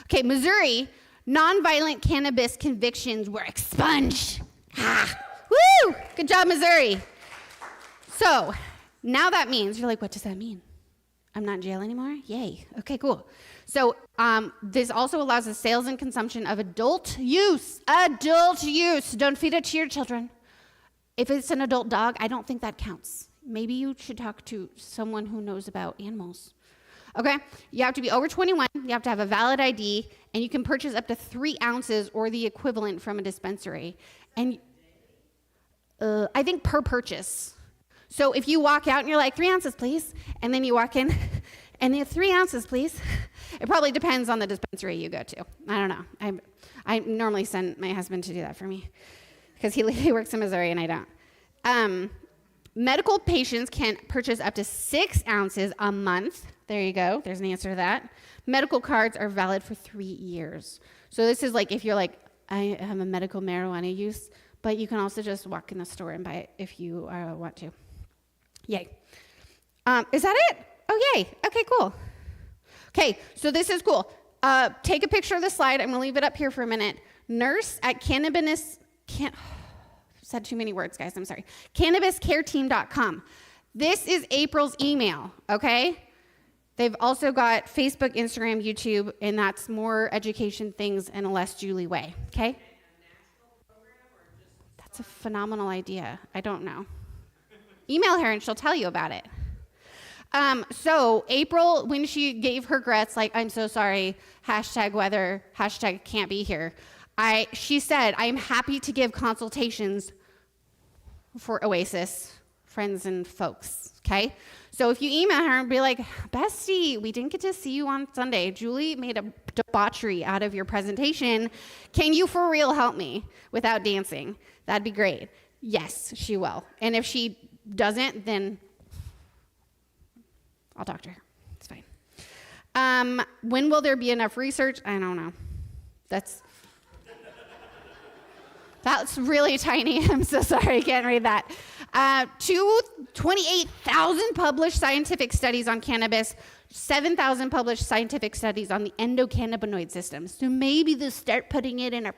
Okay, Missouri, nonviolent cannabis convictions were expunged. Woo! Good job, Missouri. So, now that means, you're like, what does that mean? I'm not in jail anymore? Yay. Okay, cool. So this also allows the sales and consumption of adult use. Adult use. Don't feed it to your children. If it's an adult dog, I don't think that counts. Maybe you should talk to someone who knows about animals. Okay? You have to be over 21. You have to have a valid ID. And you can purchase up to 3 ounces or the equivalent from a dispensary. And I think per purchase. So if you walk out and you're like, 3 ounces, please, and then you walk in and you have 3 ounces, please, it probably depends on the dispensary you go to. I don't know. I normally send my husband to do that for me because he works in Missouri and I don't. Medical patients can purchase up to 6 ounces a month. There you go. There's an answer to that. Medical cards are valid for 3 years. So this is like if you're like, I have a medical marijuana use, but you can also just walk in the store and buy it if you want to. Yay. Is that it? Oh, yay. Okay, cool. Okay, so this is cool. Take a picture of the slide. I'm going to leave it up here for a minute. Nurse at said too many words, guys. I'm sorry. CannabisCareTeam.com. This is April's email, okay? They've also got Facebook, Instagram, YouTube, and that's more education things in a less Julie way, okay? That's a phenomenal idea. I don't know. Email her and she'll tell you about it. So April, when she gave her grets, like, I'm so sorry, #weather, #can't be here, she said, I'm happy to give consultations for Oasis, friends and folks, okay? So if you email her and be like, bestie, we didn't get to see you on Sunday. Julie made a debauchery out of your presentation. Can you for real help me without dancing? That'd be great. Yes, she will. And if she doesn't, then I'll talk to her. It's fine. When will there be enough research? I don't know. That's really tiny. I'm so sorry, I can't read that. 28,000 published scientific studies on cannabis, 7,000 published scientific studies on the endocannabinoid system. So maybe they'll start putting it in our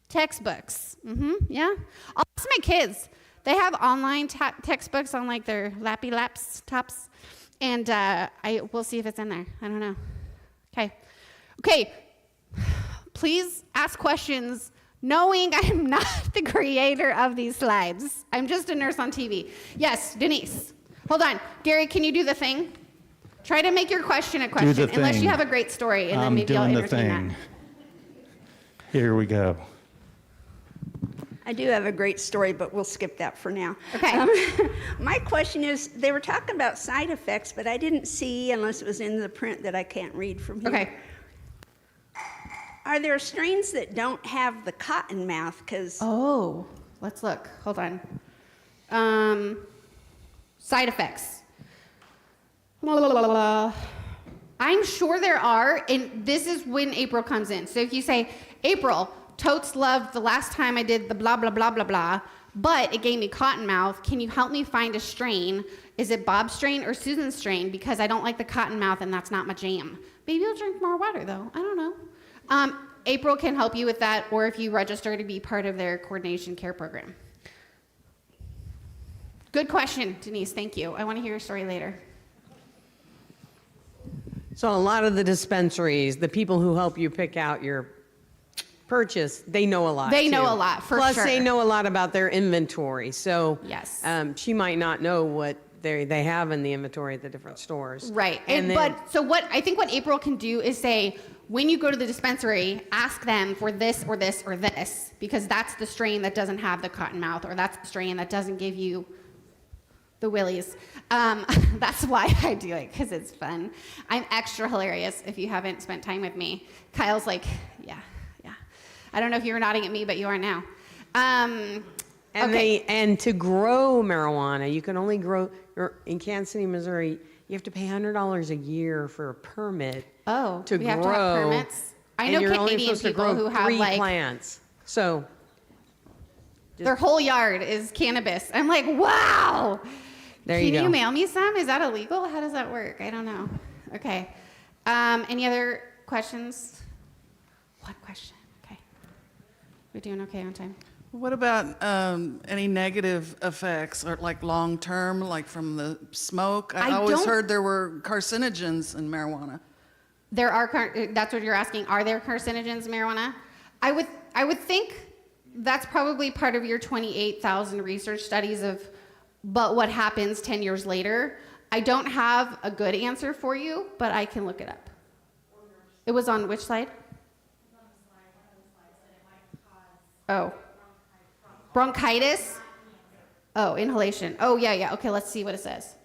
textbooks. Yeah. I'll ask my kids. They have online textbooks on like their lappy laptops, and we'll see if it's in there. I don't know. Okay. Please ask questions, knowing I'm not the creator of these slides. I'm just a nurse on TV. Yes, Denise. Hold on. Gary, can you do the thing? Try to make your question a question, unless you have a great story, and then maybe I'll entertain that. Here we go. I do have a great story, but we'll skip that for now. Okay. My question is, they were talking about side effects, but I didn't see, unless it was in the print that I can't read from here. Okay. Are there strains that don't have the cotton mouth? Because Oh, let's look. Hold on. Side effects. I'm sure there are, and this is when April comes in. So if you say, April, totes loved the last time I did the blah, blah, blah, blah, blah, but it gave me cottonmouth. Can you help me find a strain? Is it Bob's strain or Susan's strain? Because I don't like the cottonmouth and that's not my jam. Maybe you'll drink more water though. I don't know. April can help you with that, or if you register to be part of their coordination care program. Good question, Denise. Thank you. I want to hear your story later. So a lot of the dispensaries, the people who help you pick out your purchase, they know a lot. They know too. a lot, for Plus, sure. they know a lot about their inventory. So Yes. she might not know what they have in the inventory at the different stores. Right. And then, What April can do is say, when you go to the dispensary, ask them for this or this or this, because that's the strain that doesn't have the cottonmouth, or that's the strain that doesn't give you the willies. That's why I do it, because it's fun. I'm extra hilarious if you haven't spent time with me. Kyle's like, yeah. I don't know if you were nodding at me, but you are now. and to grow marijuana, you can only grow in Kansas City, Missouri. You have to pay $100 a year for a permit. Oh, to we grow. have to have permits. I and know you're only Canadian supposed to people grow who have 3 like plants. So their whole yard is cannabis. I'm like, wow. There you go. Can you mail me some? Is that illegal? How does that work? I don't know. Okay. Any other questions? One question. Okay. We're doing okay on time. What about any negative effects, or like long-term, like from the smoke? I always don't- heard there were carcinogens in marijuana. There are, that's what you're asking. Are there carcinogens in marijuana? I would think that's probably part of your 28,000 research studies of, but what happens 10 years later? I don't have a good answer for you, but I can look it up. It was on which slide? Oh. Bronchitis? Oh, inhalation. Oh, yeah. Okay, let's see what it says.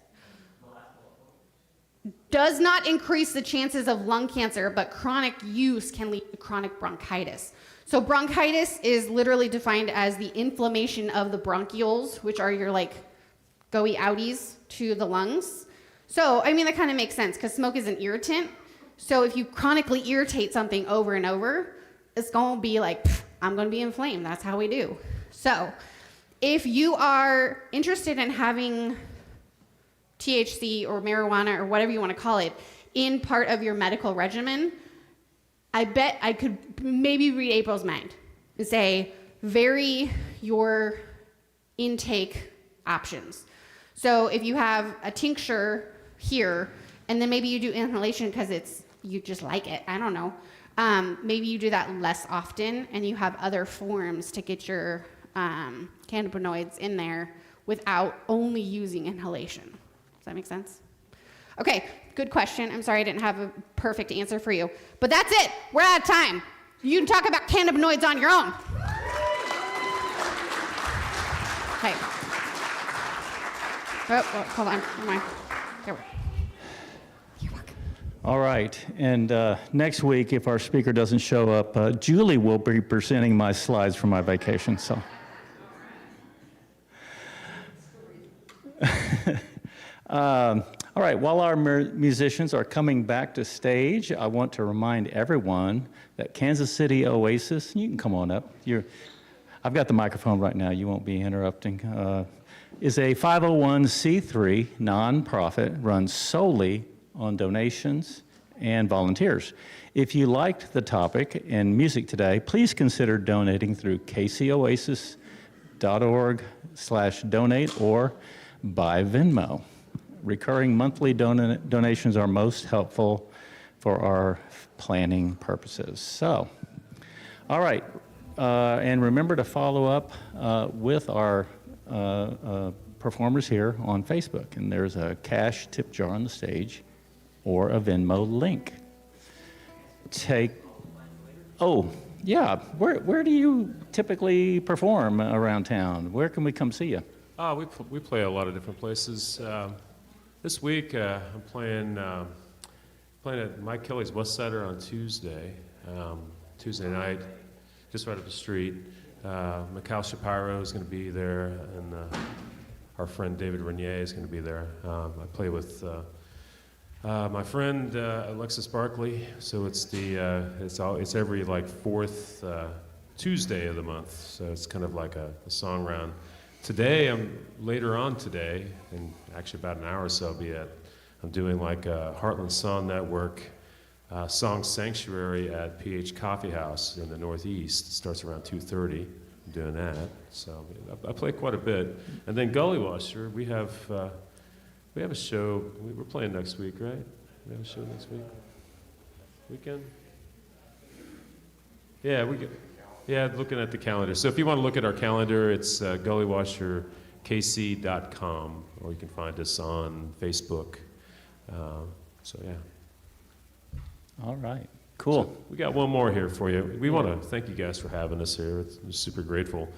Does not increase the chances of lung cancer, but chronic use can lead to chronic bronchitis. So bronchitis is literally defined as the inflammation of the bronchioles, which are your like gooey outies to the lungs. So, I mean, that kind of makes sense because smoke is an irritant. So if you chronically irritate something over and over, it's going to be like, I'm going to be inflamed. That's how we do. So if you are interested in having THC or marijuana or whatever you want to call it in part of your medical regimen, I bet I could maybe read April's mind and say, vary your intake options. So if you have a tincture here, and then maybe you do inhalation because you just like it, I don't know. Maybe you do that less often, and you have other forms to get your cannabinoids in there without only using inhalation. Does that make sense? Okay, good question. I'm sorry I didn't have a perfect answer for you. But that's it. We're out of time. You can talk about cannabinoids on your own. Okay. Oh, hold on. Never mind. There we go. You're welcome. All right, and next week, if our speaker doesn't show up, Julie will be presenting my slides from my vacation, so. All right, while our musicians are coming back to stage, I want to remind everyone that Kansas City Oasis, you can come on up. I've got the microphone right now, you won't be interrupting, is a 501c3 nonprofit run solely on donations and volunteers. If you liked the topic and music today, please consider donating through kcoasis.org/donate or by Venmo. Recurring monthly donations are most helpful for our planning purposes. So, all right, and remember to follow up with our performers here on Facebook, and there's a cash tip jar on the stage or a Venmo link. Oh, yeah, where do you typically perform around town? Where can we come see you? We play a lot of different places. This week I'm playing at Mike Kelly's West Sider on Tuesday night, just right up the street. Mikhail Shapiro is going to be there, and our friend David Renier is going to be there. I play with my friend Alexis Barkley. So it's every like fourth Tuesday of the month. So it's kind of like a song round. Today, later on today, in actually about an hour or so, I'm doing like a Heartland Song Network Song Sanctuary at PH Coffee House in the Northeast. It starts around 2:30. I'm doing that. So I play quite a bit. And then Gullywasher, we have a show. We're playing next week, right? We have a show next week? Weekend? Yeah, Yeah, looking at the calendar. So if you want to look at our calendar, it's gullywasherkc.com, or you can find us on Facebook. So yeah. All right, cool. So we got one more here for you. We want to thank you guys for having us here. We're super grateful.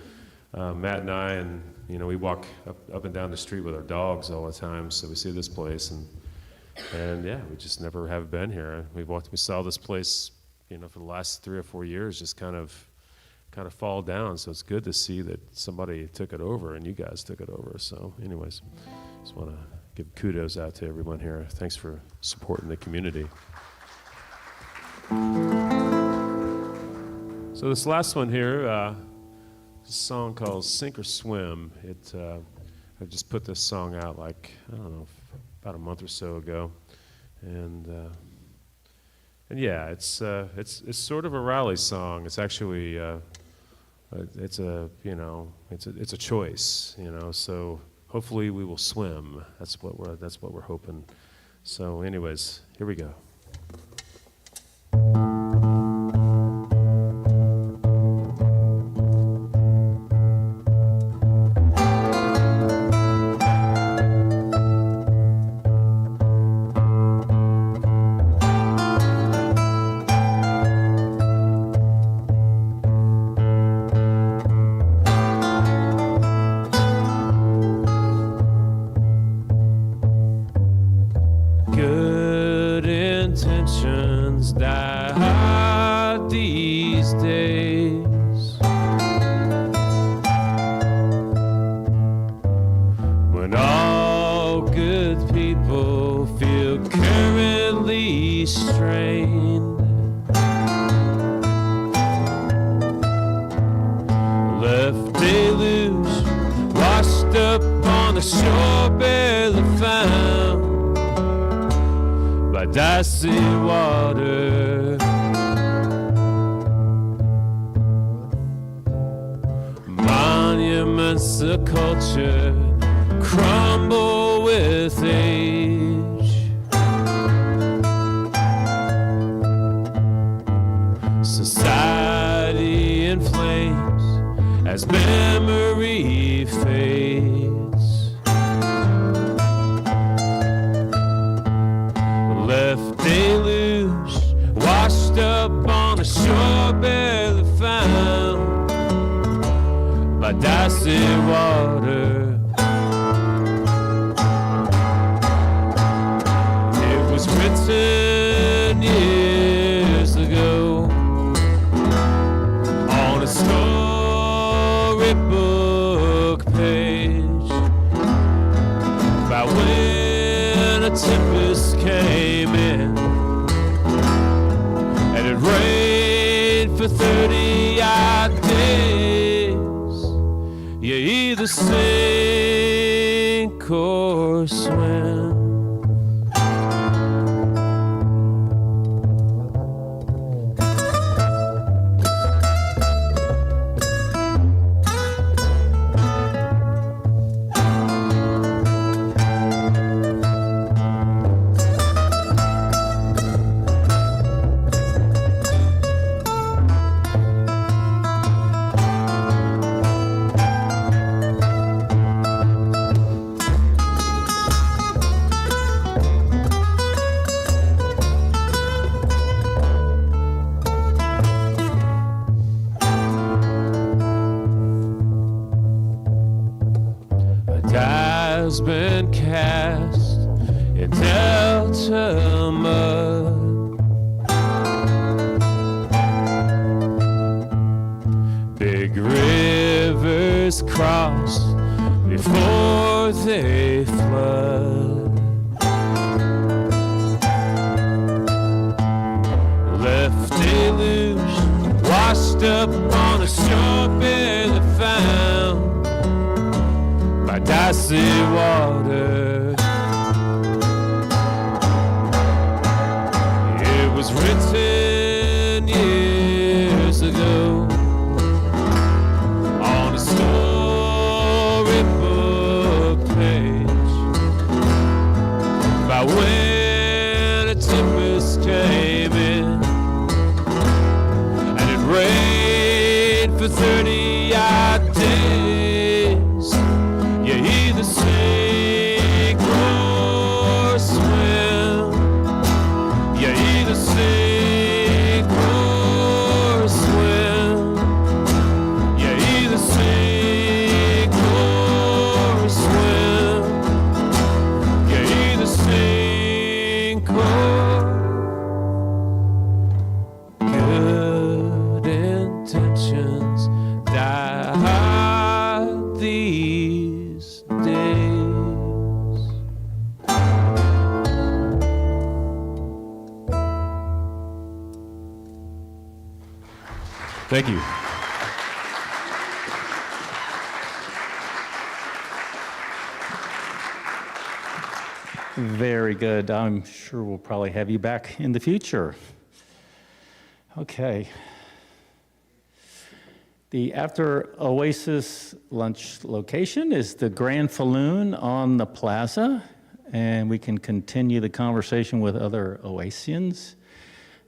Matt and I, we walk up and down the street with our dogs all the time, so we see this place, and yeah, we just never have been here. We saw this place, for the last 3 or 4 years, just kind of fall down. So it's good to see that somebody took it over, and you guys took it over. So anyways, just want to give kudos out to everyone here. Thanks for supporting the community. So this last one here, is a song called Sink or Swim. I just put this song out like, I don't know, about a month or so ago. And yeah, it's sort of a rally song. It's actually, it's a choice, so hopefully we will swim. That's what we're hoping. So anyways, here we go. Die hard these days. When all good people feel currently strained, left deluge washed up on the shore, barely found by dicey water. Monuments of culture crumble with age. Society in flames as memory fades. Left deluge washed up on the shore, barely found by dicey water. It was written years ago on a storybook page by when sink or swim. Has been cast in delta mud. Big rivers cross before they flood. Left deluge washed up on a shore barely found by dicey water. It was written years ago on a storybook page by when a tempest came in and it rained for 30 odd days. You either sink or swim. You either sink or swim. You either sink or swim. You either sink or. Good intentions die hard these days. Thank you. Very good. I'm sure we'll probably have you back in the future. Okay. The After Oasis lunch location is the Grand Falloon on the plaza, and we can continue the conversation with other Oasians.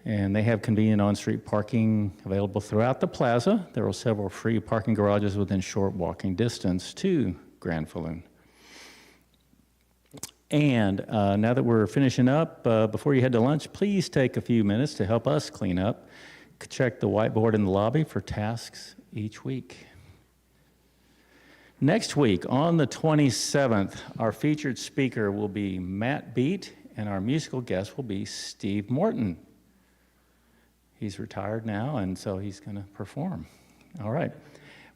And they have convenient on-street parking available throughout the plaza. There are several free parking garages within short walking distance to Grand Falloon. And now that we're finishing up, before you head to lunch, please take a few minutes to help us clean up. Check the whiteboard in the lobby for tasks each week. Next week, on the 27th, our featured speaker will be Matt Beat, and our musical guest will be Steve Morton. He's retired now, and so he's going to perform. All right.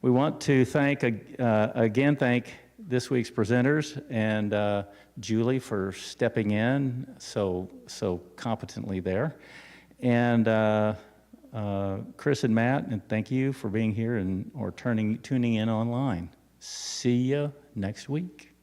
We want to thank this week's presenters and Julie for stepping in so competently there. And Chris and Matt, and thank you for being here or tuning in online. See you next week.